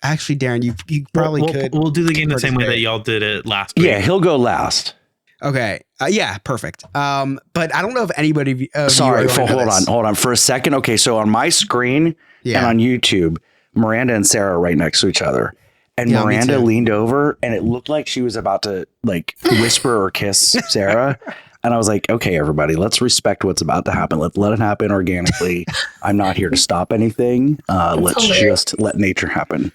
Actually, Darren, you probably could. We'll do the game the same way that y'all did it last week. Yeah, he'll go last. Okay. Yeah, perfect. But I don't know if anybody. Sorry, hold on for a second. Okay, so on my screen and on YouTube, Miranda and Sarah are right next to each other. And Miranda leaned over and it looked like she was about to like whisper or kiss Sarah. And I was like, okay, everybody, let's respect what's about to happen. Let it happen organically. I'm not here to stop anything. Let's just let nature happen.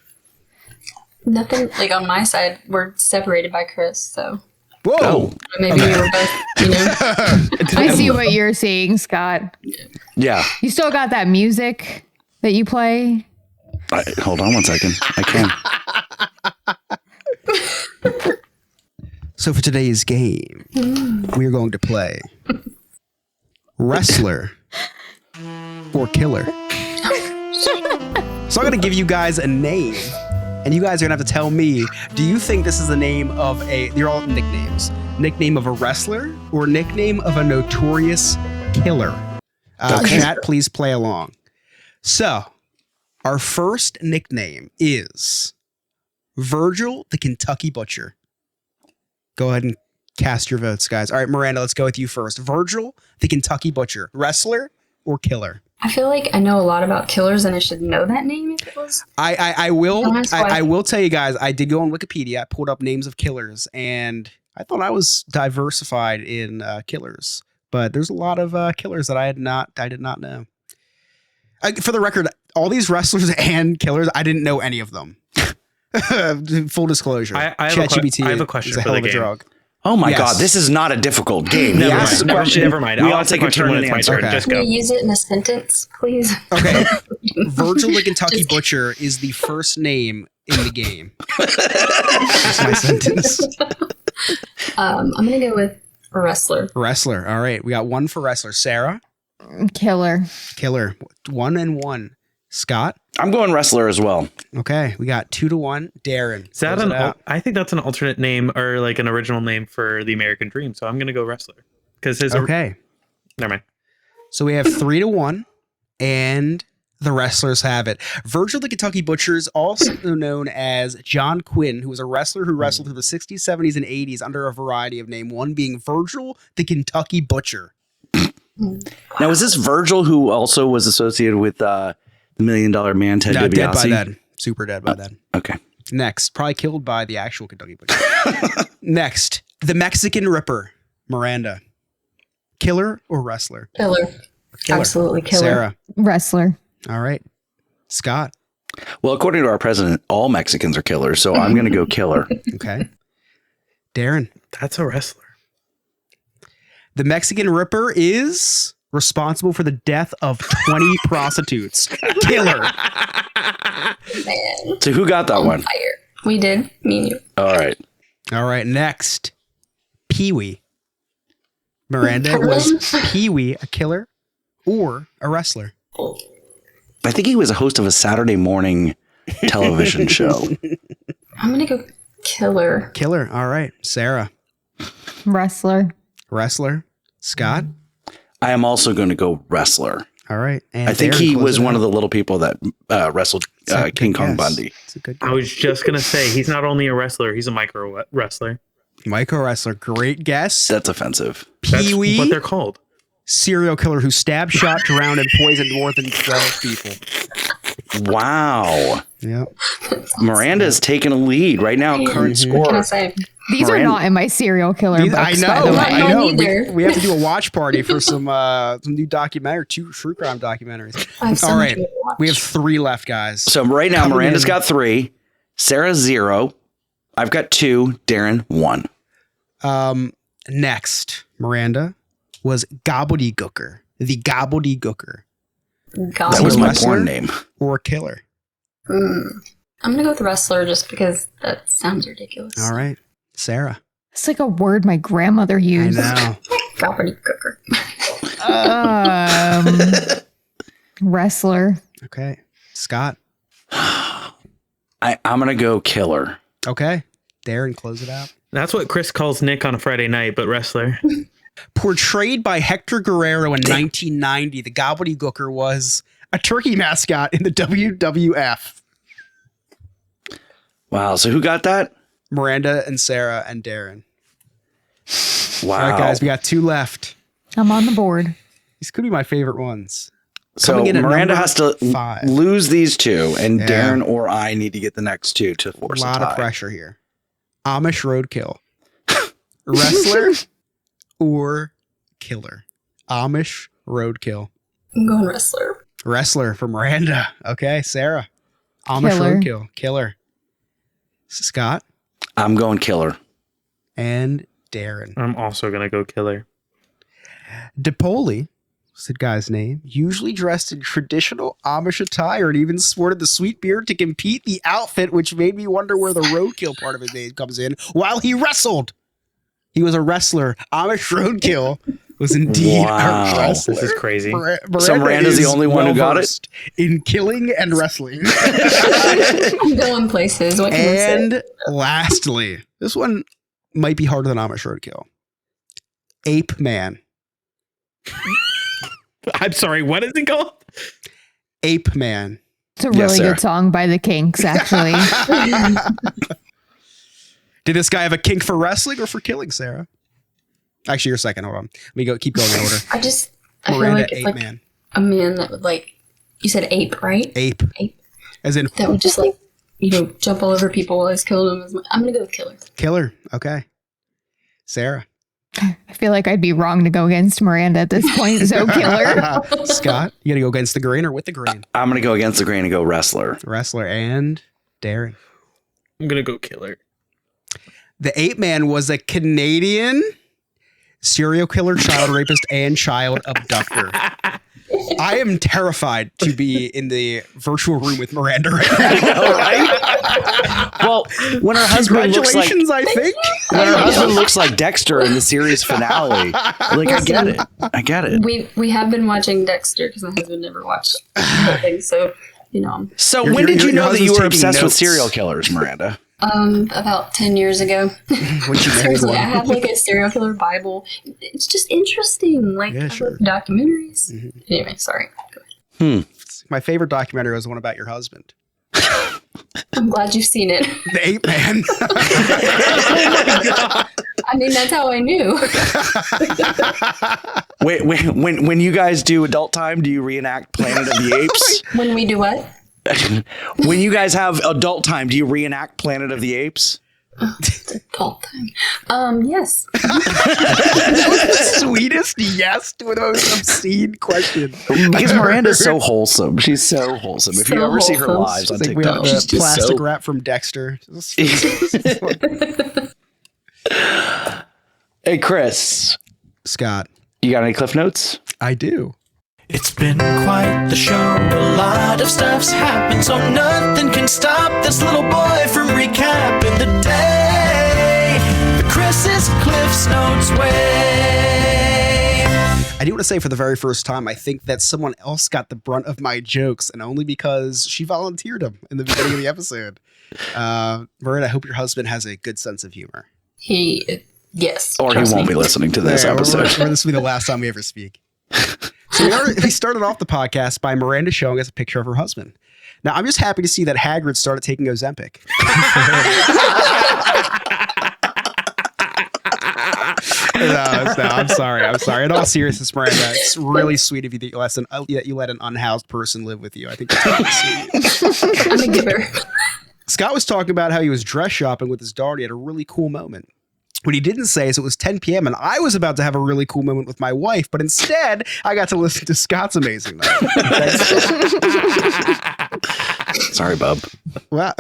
Nothing like on my side. We're separated by Chris, so. Whoa! Oh. Maybe we were both, I see what you're seeing, Scott. Yeah. You still got that music that you play? Hold on one second. I can. So for today's game, we're going to play Wrestler or Killer. So I'm going to give you guys a name, and you guys are going to have to tell me, do you think this is the name of they're all nicknames, nickname of a wrestler or nickname of a notorious killer? Chat, please play along. So our first nickname is Virgil the Kentucky Butcher. Go ahead and cast your votes, guys. All right, Miranda, let's go with you first. Virgil the Kentucky Butcher, wrestler or killer? I feel like I know a lot about killers, and I should know that name if it was. I will tell you guys. I did go on Wikipedia. I pulled up names of killers, and I thought I was diversified in killers. But there's a lot of killers that I did not know. For the record, all these wrestlers and killers, I didn't know any of them. Full disclosure. I have a question for the game. Drug. Oh my God, this is not a difficult game. Never mind. We all take a turn when it's my turn. Okay. Just Can go. you use it in a sentence, please? Okay. Virgil the Kentucky Butcher is the first name in the game. That's my sentence. I'm going to go with wrestler. Wrestler. All right. We got one for wrestler. Sarah? Killer. 1-1. Scott? I'm going wrestler as well. Okay. We got 2-1. Darren. Is that I think that's an alternate name or like an original name for the American Dream. So I'm going to go wrestler. Because his. Okay. Never mind. So we have 3-1. And The wrestlers have it. Virgil the Kentucky Butcher is also known as John Quinn, who was a wrestler who wrestled through the 60s, 70s, and 80s under a variety of names, one being Virgil the Kentucky Butcher. Now, is this Virgil who also was associated with the $1 Million Man, Ted DiBiase? Dead by then. Super dead by then. Okay. Next, probably killed by the actual Kentucky Butcher. Next, the Mexican Ripper, Miranda. Killer or wrestler? Killer. Absolutely killer. Sarah. Wrestler. All right. Scott. Well, according to our president, all Mexicans are killers, so I'm going to go killer. Okay. Darren. That's a wrestler. The Mexican Ripper is responsible for the death of 20 prostitutes. Killer. Man. So who got that one? Fire. We did. Me and you. All right. All right. Next, Pee-wee. Miranda, was Pee-wee a killer or a wrestler? I think he was a host of a Saturday morning television show. I'm going to go killer. Killer. All right. Sarah. Wrestler. Wrestler. Scott. I am also going to go wrestler. All right. And I think Darren, he close was it one out. of the little people that wrestled It's a King good Kong guess. Bundy. It's a good I was just going to say, he's not only a wrestler, he's a micro wrestler. Micro wrestler. Great guess. That's offensive. That's Pee-wee. what they're called. Serial killer who stabbed, shot, drowned, and poisoned more than 12 people. Wow. Yep. Miranda's taking a lead right now. Current What can I score. say? These are Miranda- not in my serial killer books, I know. by the way. I know. Neither. We have to do a watch party for some new documentary, 2 true crime documentaries. I have so All much right. to watch. We have 3 left, guys. So right now, Coming Miranda's in. got 3. Sarah's 0. I've got 2. Darren 1. Next, Miranda was Gobbledygooker. The Gobbledygooker. God. That was a my wrestler? porn name. Or a killer. I'm going to go with wrestler just because that sounds ridiculous. All right. Sarah. It's like a word my grandmother I used. know. Gobbledygooker. Wrestler. Okay. Scott. I'm going to go killer. Okay. Darren, close it out. That's what Chris calls Nick on a Friday night, but wrestler. Portrayed by Hector Guerrero in 1990, the Gobbledygooker was a turkey mascot in the WWF. Wow. So who got that? Miranda and Sarah and Darren. Wow. All right, guys, we got 2 left. I'm on the board. These could be my favorite ones. So Coming in at Miranda number has to 5. lose these 2, and Yeah. Darren or I need to get the next 2 to A force a lot tie. of pressure here. Amish roadkill. Wrestler or killer? Amish roadkill. I'm going wrestler. Wrestler for Miranda. Okay, Sarah. Amish Killer. roadkill. Killer. Scott I'm going killer. and Darren. I'm also going to go killer. DePoli, what's the guy's name, usually dressed in traditional Amish attire and even sported the sweet beard to compete the outfit, which made me wonder where the roadkill part of his name comes in, while he wrestled. He was a wrestler. Amish roadkill was indeed Wow. a wrestler. This is crazy. So Miranda's the is only one who got it? well-versed in killing and wrestling. I'm going places. What can I say? And lastly, this one might be harder than Amish roadkill. Ape Man. I'm sorry, what is it called? Ape Man. It's a Yes, really Sarah. good song by the Kinks, actually. Did this guy have a kink for wrestling or for killing, Sarah? Actually, you're second. Hold on. Let me go. Keep going in order. I feel Miranda, like it's Ape like Man. a man that would you said ape, right? Ape. Ape. As in That would just jump all over people while he's killing them. I'm going to go with killer. killer. Okay. Sarah. I feel like I'd be wrong to go against Miranda at this point, so killer. Scott, you got to go against the grain or with the grain? I'm going to go against the grain and go wrestler. Wrestler and Darren. I'm going to go killer. The Ape Man was a Canadian serial killer, child rapist, and child abductor. I am terrified to be in the virtual room with Miranda right now. All right. Well, when her husband looks like Congratulations, I think. when her husband looks like Dexter in the series finale, like I get it. I get it. We have been watching Dexter because my husband never watched the whole thing. So, So Your- when did your- you your know that you husband's were taking obsessed with notes. serial killers, Miranda? about 10 years ago. When she married Seriously, I one. have a serial killer Bible. It's just interesting. Yeah, I sure. love documentaries. Anyway, sorry. Go ahead. Chris. My favorite documentary was the one about your husband. I'm glad you've seen it. The Ape Man. I mean, that's how I knew. Wait, when you guys do adult time, do you reenact Planet of the Apes? When we do what? When you guys have adult time, do you reenact Planet of the Apes? Adult time. Yes. The sweetest yes to the most obscene question. Because Miranda's so wholesome. She's so wholesome. If you ever see her lives on It's like we have TikTok, she's the just plastic so... wrap from Dexter. Hey, Chris. Scott. You got any Cliff Notes? I do. It's been quite the show. A lot of stuff's happened, so nothing can stop this little boy from recapping the day the Chris's Cliff's Notes way. I do want to say for the very first time, I think that someone else got the brunt of my jokes, and only because she volunteered them in the beginning of the episode. Miranda, I hope your husband has a good sense of humor. Yes. Or he won't be listening to this episode. This will be the last time we ever speak. So we started off the podcast by Miranda showing us a picture of her husband. Now, I'm just happy to see that Hagrid started taking Ozempic. No, I'm sorry. In all seriousness, Miranda, it's really sweet of you that you let an unhoused person live with you. I think that's really sweet. I'm a giver. Scott was talking about how he was dress shopping with his daughter. He had a really cool moment. What he didn't say is it was 10 p.m. and I was about to have a really cool moment with my wife, but instead I got to listen to Scott's amazing night. Sorry, bub. Well,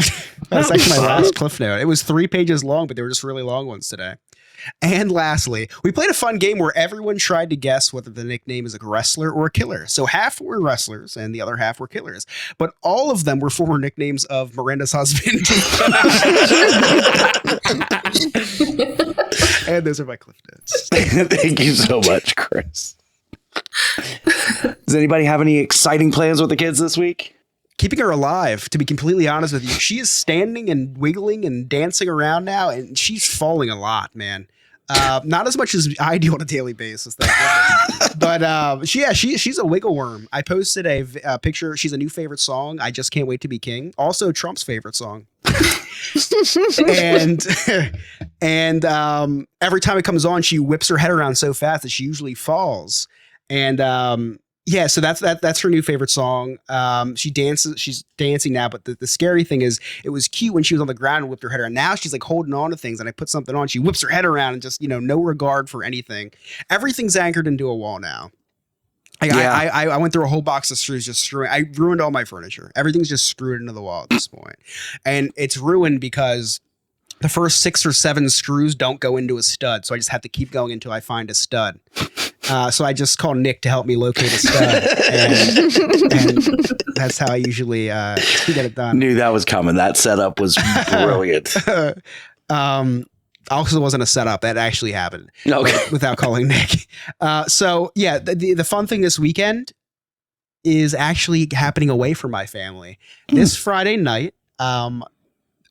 that's actually my last Cliff Note. It was 3 pages long, but they were just really long ones today. And lastly, we played a fun game where everyone tried to guess whether the nickname is a wrestler or a killer. So half were wrestlers and the other half were killers. But all of them were former nicknames of Miranda's husband. And those are my Cliff Notes. Thank you so much, Chris. Does anybody have any exciting plans with the kids this week? Keeping her alive, to be completely honest with you. She is standing and wiggling and dancing around now, and she's falling a lot, man. Not as much as I do on a daily basis, but she's a wiggle worm. I posted a picture. She's a new favorite song. I Just Can't Wait to Be King. Also Trump's favorite song. and every time it comes on, she whips her head around so fast that she usually falls. And so that's her new favorite song. She's dancing now, but the scary thing is it was cute when she was on the ground and whipped her head around. Now she's like holding on to things, and I put something on. She whips her head around and just, no regard for anything. Everything's anchored into a wall now. I went through a whole box of screws just screwing. I ruined all my furniture. Everything's just screwed into the wall at this point. And it's ruined because the first 6 or 7 screws don't go into a stud. So I just have to keep going until I find a stud. So I just called Nick to help me locate a stud. And that's how I usually get it done. Knew that was coming. That setup was brilliant. Also wasn't a setup. That actually happened. Okay. Without calling Nick. The fun thing this weekend is actually happening away from my family. This Friday night,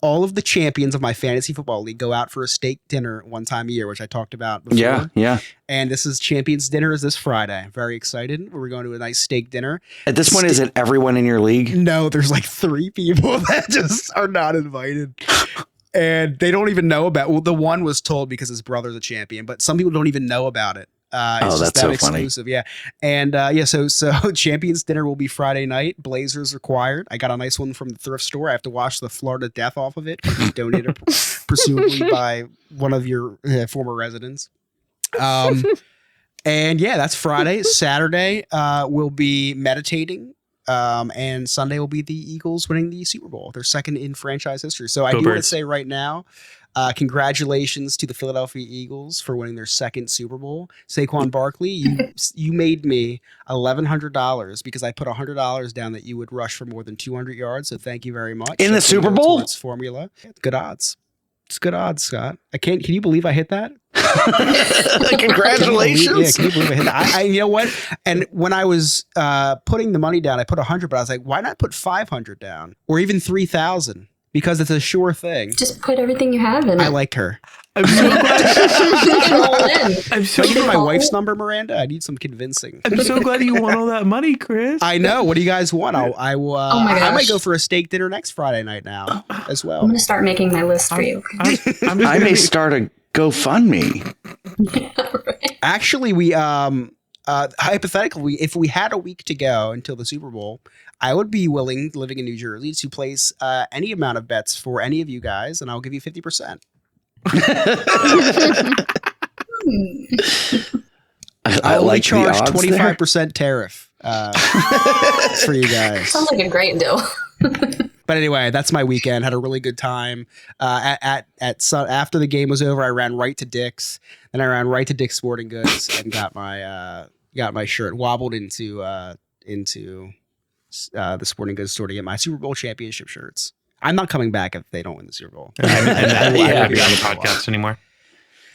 all of the champions of my fantasy football league go out for a steak dinner one time a year, which I talked about before. Yeah. And this is Champions Dinner is this Friday. I'm very excited. We're going to a nice steak dinner. At this point, is it everyone in your league? No, there's like 3 people that just are not invited. And they don't even know about. Well, the one was told because his brother's a champion, but some people don't even know about it. It's just that's so exclusive, funny. yeah. And so Champions Dinner will be Friday night. Blazers required. I got a nice one from the thrift store. I have to wash the Florida death off of it. Donated presumably by one of your former residents. And yeah, that's Friday. Saturday we'll be meditating. And Sunday will be the Eagles winning the Super Bowl, their second in franchise history. So I do want to say right now, congratulations to the Philadelphia Eagles for winning their second Super Bowl. Saquon Barkley, you made me $1,100 because I put $100 down that you would rush for more than 200 yards. So thank you very much. In the Super Bowl? It's formula. Good odds. It's good odds, Scott. Can you believe I hit that? Congratulations. Can you believe I hit that? You know what? And when I was putting the money down, I put 100, but I was like, why not put 500 down or even 3,000? because it's a sure thing. Just put everything you have in it. I like her. I'm so glad. I'm so Can I give you my wife's number, Miranda? I need some convincing. I'm so glad you won all that money, Chris. I know. What do you guys want? I will. Oh my I might gosh. go for a steak dinner next Friday night now as well. I'm gonna start making my list for you. I may start a GoFundMe. Actually, we hypothetically, if we had a week to go until the Super Bowl, I would be willing, living in New Jersey, to place any amount of bets for any of you guys, and I'll give you 50%. I only like charge the odds 25% tariff for you guys. Sounds like a great deal. But anyway, that's my weekend. Had a really good time. After the game was over, I ran right to Dick's. Then I ran right to Dick's Sporting Goods and got my shirt. Wobbled into the Sporting Goods store to get my Super Bowl championship shirts. I'm not coming back if they don't win the Super Bowl. I won't be on the podcast anymore.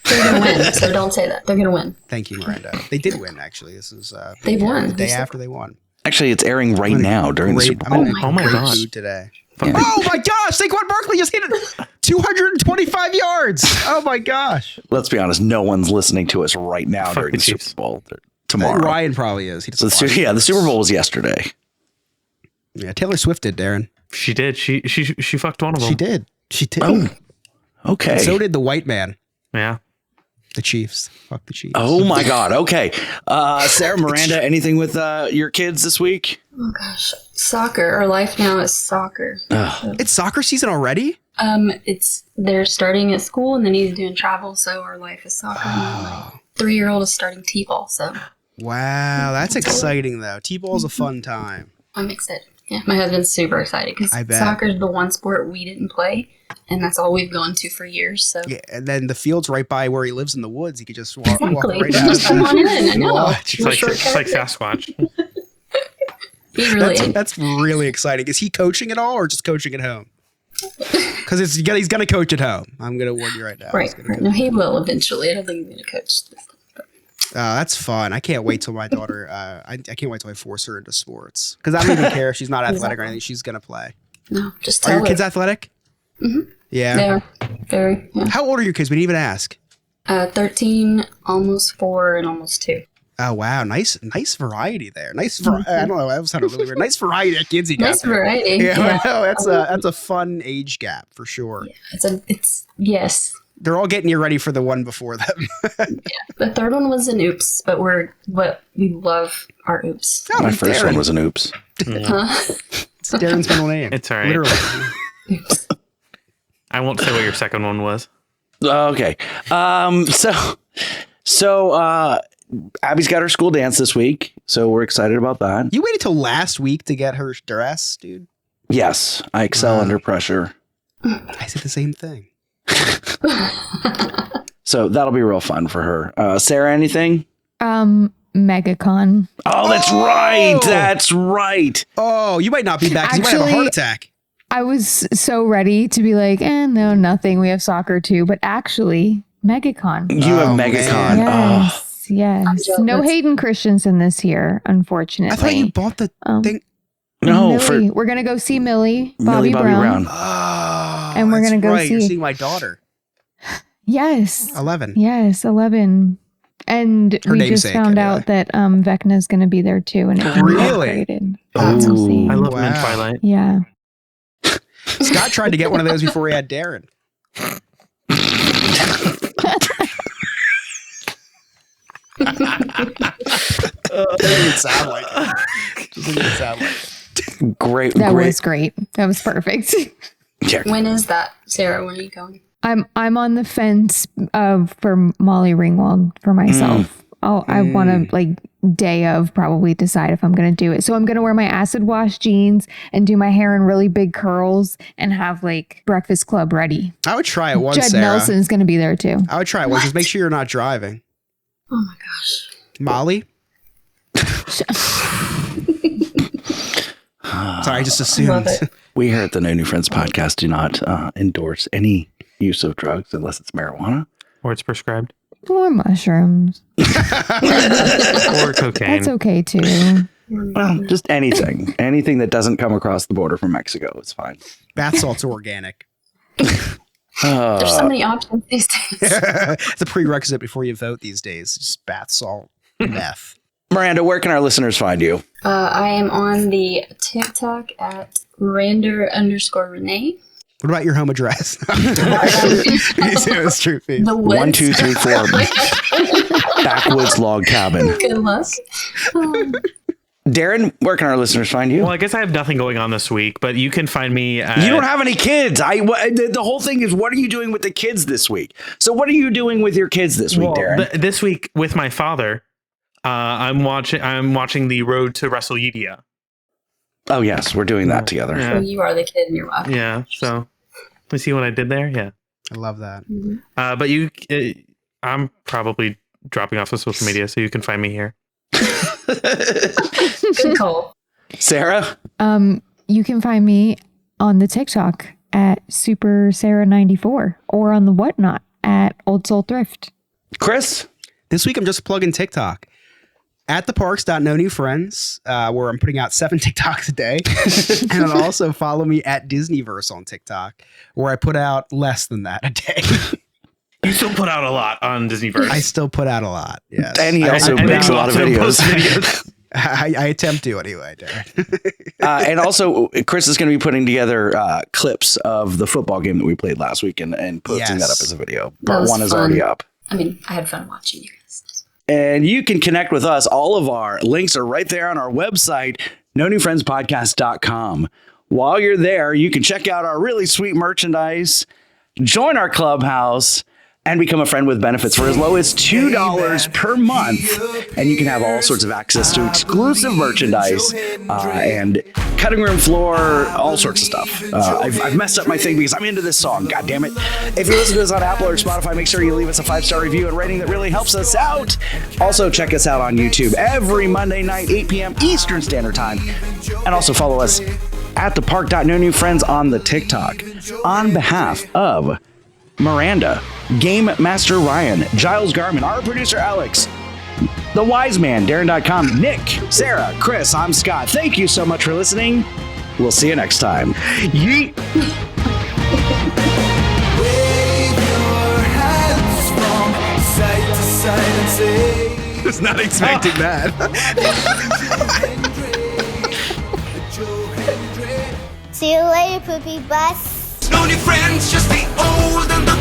They're gonna win, so don't say that. They're gonna win. Thank you, Miranda. They did win, actually. This is They've won. the day after they won. Actually, it's airing right now during the Super Bowl. Oh my God. Mood today. Yeah. Oh my gosh! Saquon Barkley just hit it 225 yards. Oh my gosh! Let's be honest, no one's listening to us right now during the Super Bowl. Tomorrow. Ryan probably is. He doesn't watch the Super Bowl was yesterday. Yeah, Taylor Swift did, Darren. She did. She fucked one of them. She did. She did. Oh, okay. And so did the white man. Yeah. The Chiefs. Fuck the Chiefs. Oh my God. Okay. Sarah, Miranda, anything with your kids this week? Oh gosh, soccer. Our life now is soccer. It's soccer season already? They're starting at school and then he's doing travel, so our life is soccer. And my 3-year-old is starting T-ball, so Wow, that's exciting though. T-ball is a fun time. I'm excited. Yeah, my husband's super excited because soccer is the one sport we didn't play, and that's all we've gone to for years. So yeah, and then the field's right by where he lives in the woods. He could just walk right Just come on in. I know. It's like Sasquatch. He really that's really exciting. Is he coaching at all or just coaching at home? Because he's gonna coach at home. I'm gonna warn you right now. Right. No, he will eventually. I don't think he's gonna coach this. That's fun. I can't wait till my daughter. I can't wait till I force her into sports because I don't even care if she's not athletic or anything. She's gonna play. No, just Are tell your her. kids athletic? Mm-hmm. Yeah. They are. Very. Yeah. How old are your kids? We didn't even ask. 13, almost 4, and almost 2. Oh wow, nice variety there. I don't know. That sounded really weird. Nice variety of kids you got. Nice variety. Yeah, I know. That's a fun age gap for sure. Yeah, it's yes. They're all getting you ready for the one before them. The third one was an oops, but we love our oops. Oh, My first Darren. one was an oops. Huh? It's Darren's middle name. It's all right. Literally. I won't say what your second one was. Okay. So Abby's got her school dance this week, so we're excited about that. You waited till last week to get her dress, dude. Yes, I excel under pressure. I said the same thing. So that'll be real fun for her. Sarah, anything? MegaCon. Oh, that's right. That's right. Oh, you might not be back because you might have a heart attack. I was so ready to be like, no, nothing. We have soccer too. But actually, MegaCon. You have MegaCon. Yes. No Hayden Christensen this year, unfortunately. I thought you bought the thing. No, Millie. We're gonna go see Millie Bobby Brown. Oh, And we're that's gonna go right. You're see- seeing my daughter. Yes. 11. Yes, 11. And Her we just namesake, found anyway. out that Vecna's going to be there too, and it's Really? upgraded. Oh. So we'll see. I love him in Wow. Twilight. Yeah. Scott tried to get one of those before he had Darren. Doesn't even sound like it. Doesn't even sound like it. Great. That was great. That was perfect. Yeah. When is that, Sarah? When are you going? I'm on the fence for Molly Ringwald for myself. I want to day of probably decide if I'm going to do it. So I'm going to wear my acid wash jeans and do my hair in really big curls and have Breakfast Club ready. I would try it once, Judd Sarah. Nelson's going to be there too. I would try it once. Just make sure you're not driving. Oh my gosh. Molly? Sorry, I just assumed. Love it. We here at the No New Friends podcast do not endorse any use of drugs unless it's marijuana. Or it's prescribed. Or mushrooms. Or cocaine. That's okay too. Well, just anything. Anything that doesn't come across the border from Mexico is fine. Bath salts are organic. There's so many options these days. It's a prerequisite before you vote these days. Just bath salt, meth. Miranda, where can our listeners find you? I am on the TikTok at Miranda_Renee. What about your home address? It's true. The woods. 1, 2, 3, 4. Backwoods log cabin. Good luck. Darren, where can our listeners find you? Well, I guess I have nothing going on this week, but you can find me at... You don't have any kids. The whole thing is, what are you doing with the kids this week? So what are you doing with your kids this week, Darren? This week with my father, I'm watching the Road to WrestleYedia. Oh, yes. We're doing that together. Yeah. So you are the kid and you're watching. Yeah. So you see what I did there? Yeah. I love that. Mm-hmm. But I'm probably dropping off of social media, so you can find me here. Good call. Sarah? You can find me on the TikTok at Super Sarah94 or on the Whatnot at Old Soul Thrift. Chris? This week I'm just plugging TikTok. At theparks.nonewfriends, where I'm putting out 7 TikToks a day. And also follow me at Disneyverse on TikTok, where I put out less than that a day. You still put out a lot on Disneyverse. I still put out a lot, yes. And he also makes a lot of videos. I attempt to anyway, Darren. And also, Chris is going to be putting together clips of the football game that we played last week and posting that up as a video. Part 1 is already up. I mean, I had fun watching you guys. And you can connect with us. All of our links are right there on our website, nonewfriendspodcast.com. While you're there, you can check out our really sweet merchandise, join our clubhouse, and become a friend with benefits for as low as $2 per month. And you can have all sorts of access to exclusive merchandise and cutting room floor, all sorts of stuff. I've messed up my thing because I'm into this song. God damn it. If you listen to us on Apple or Spotify, make sure you leave us a 5-star review and rating. That really helps us out. Also, check us out on YouTube every Monday night, 8 p.m. Eastern Standard Time. And also follow us at thepark.nonewfriends on the TikTok. On behalf of Miranda, Game Master Ryan, Giles Garman, our producer Alex, the wise man, Darren.com, Nick, Sarah, Chris, I'm Scott. Thank you so much for listening. We'll see you next time. Yeet. Wave your hands from side to side and say, Was not expecting that. See you later, poopy bus. no new friends, just the old and the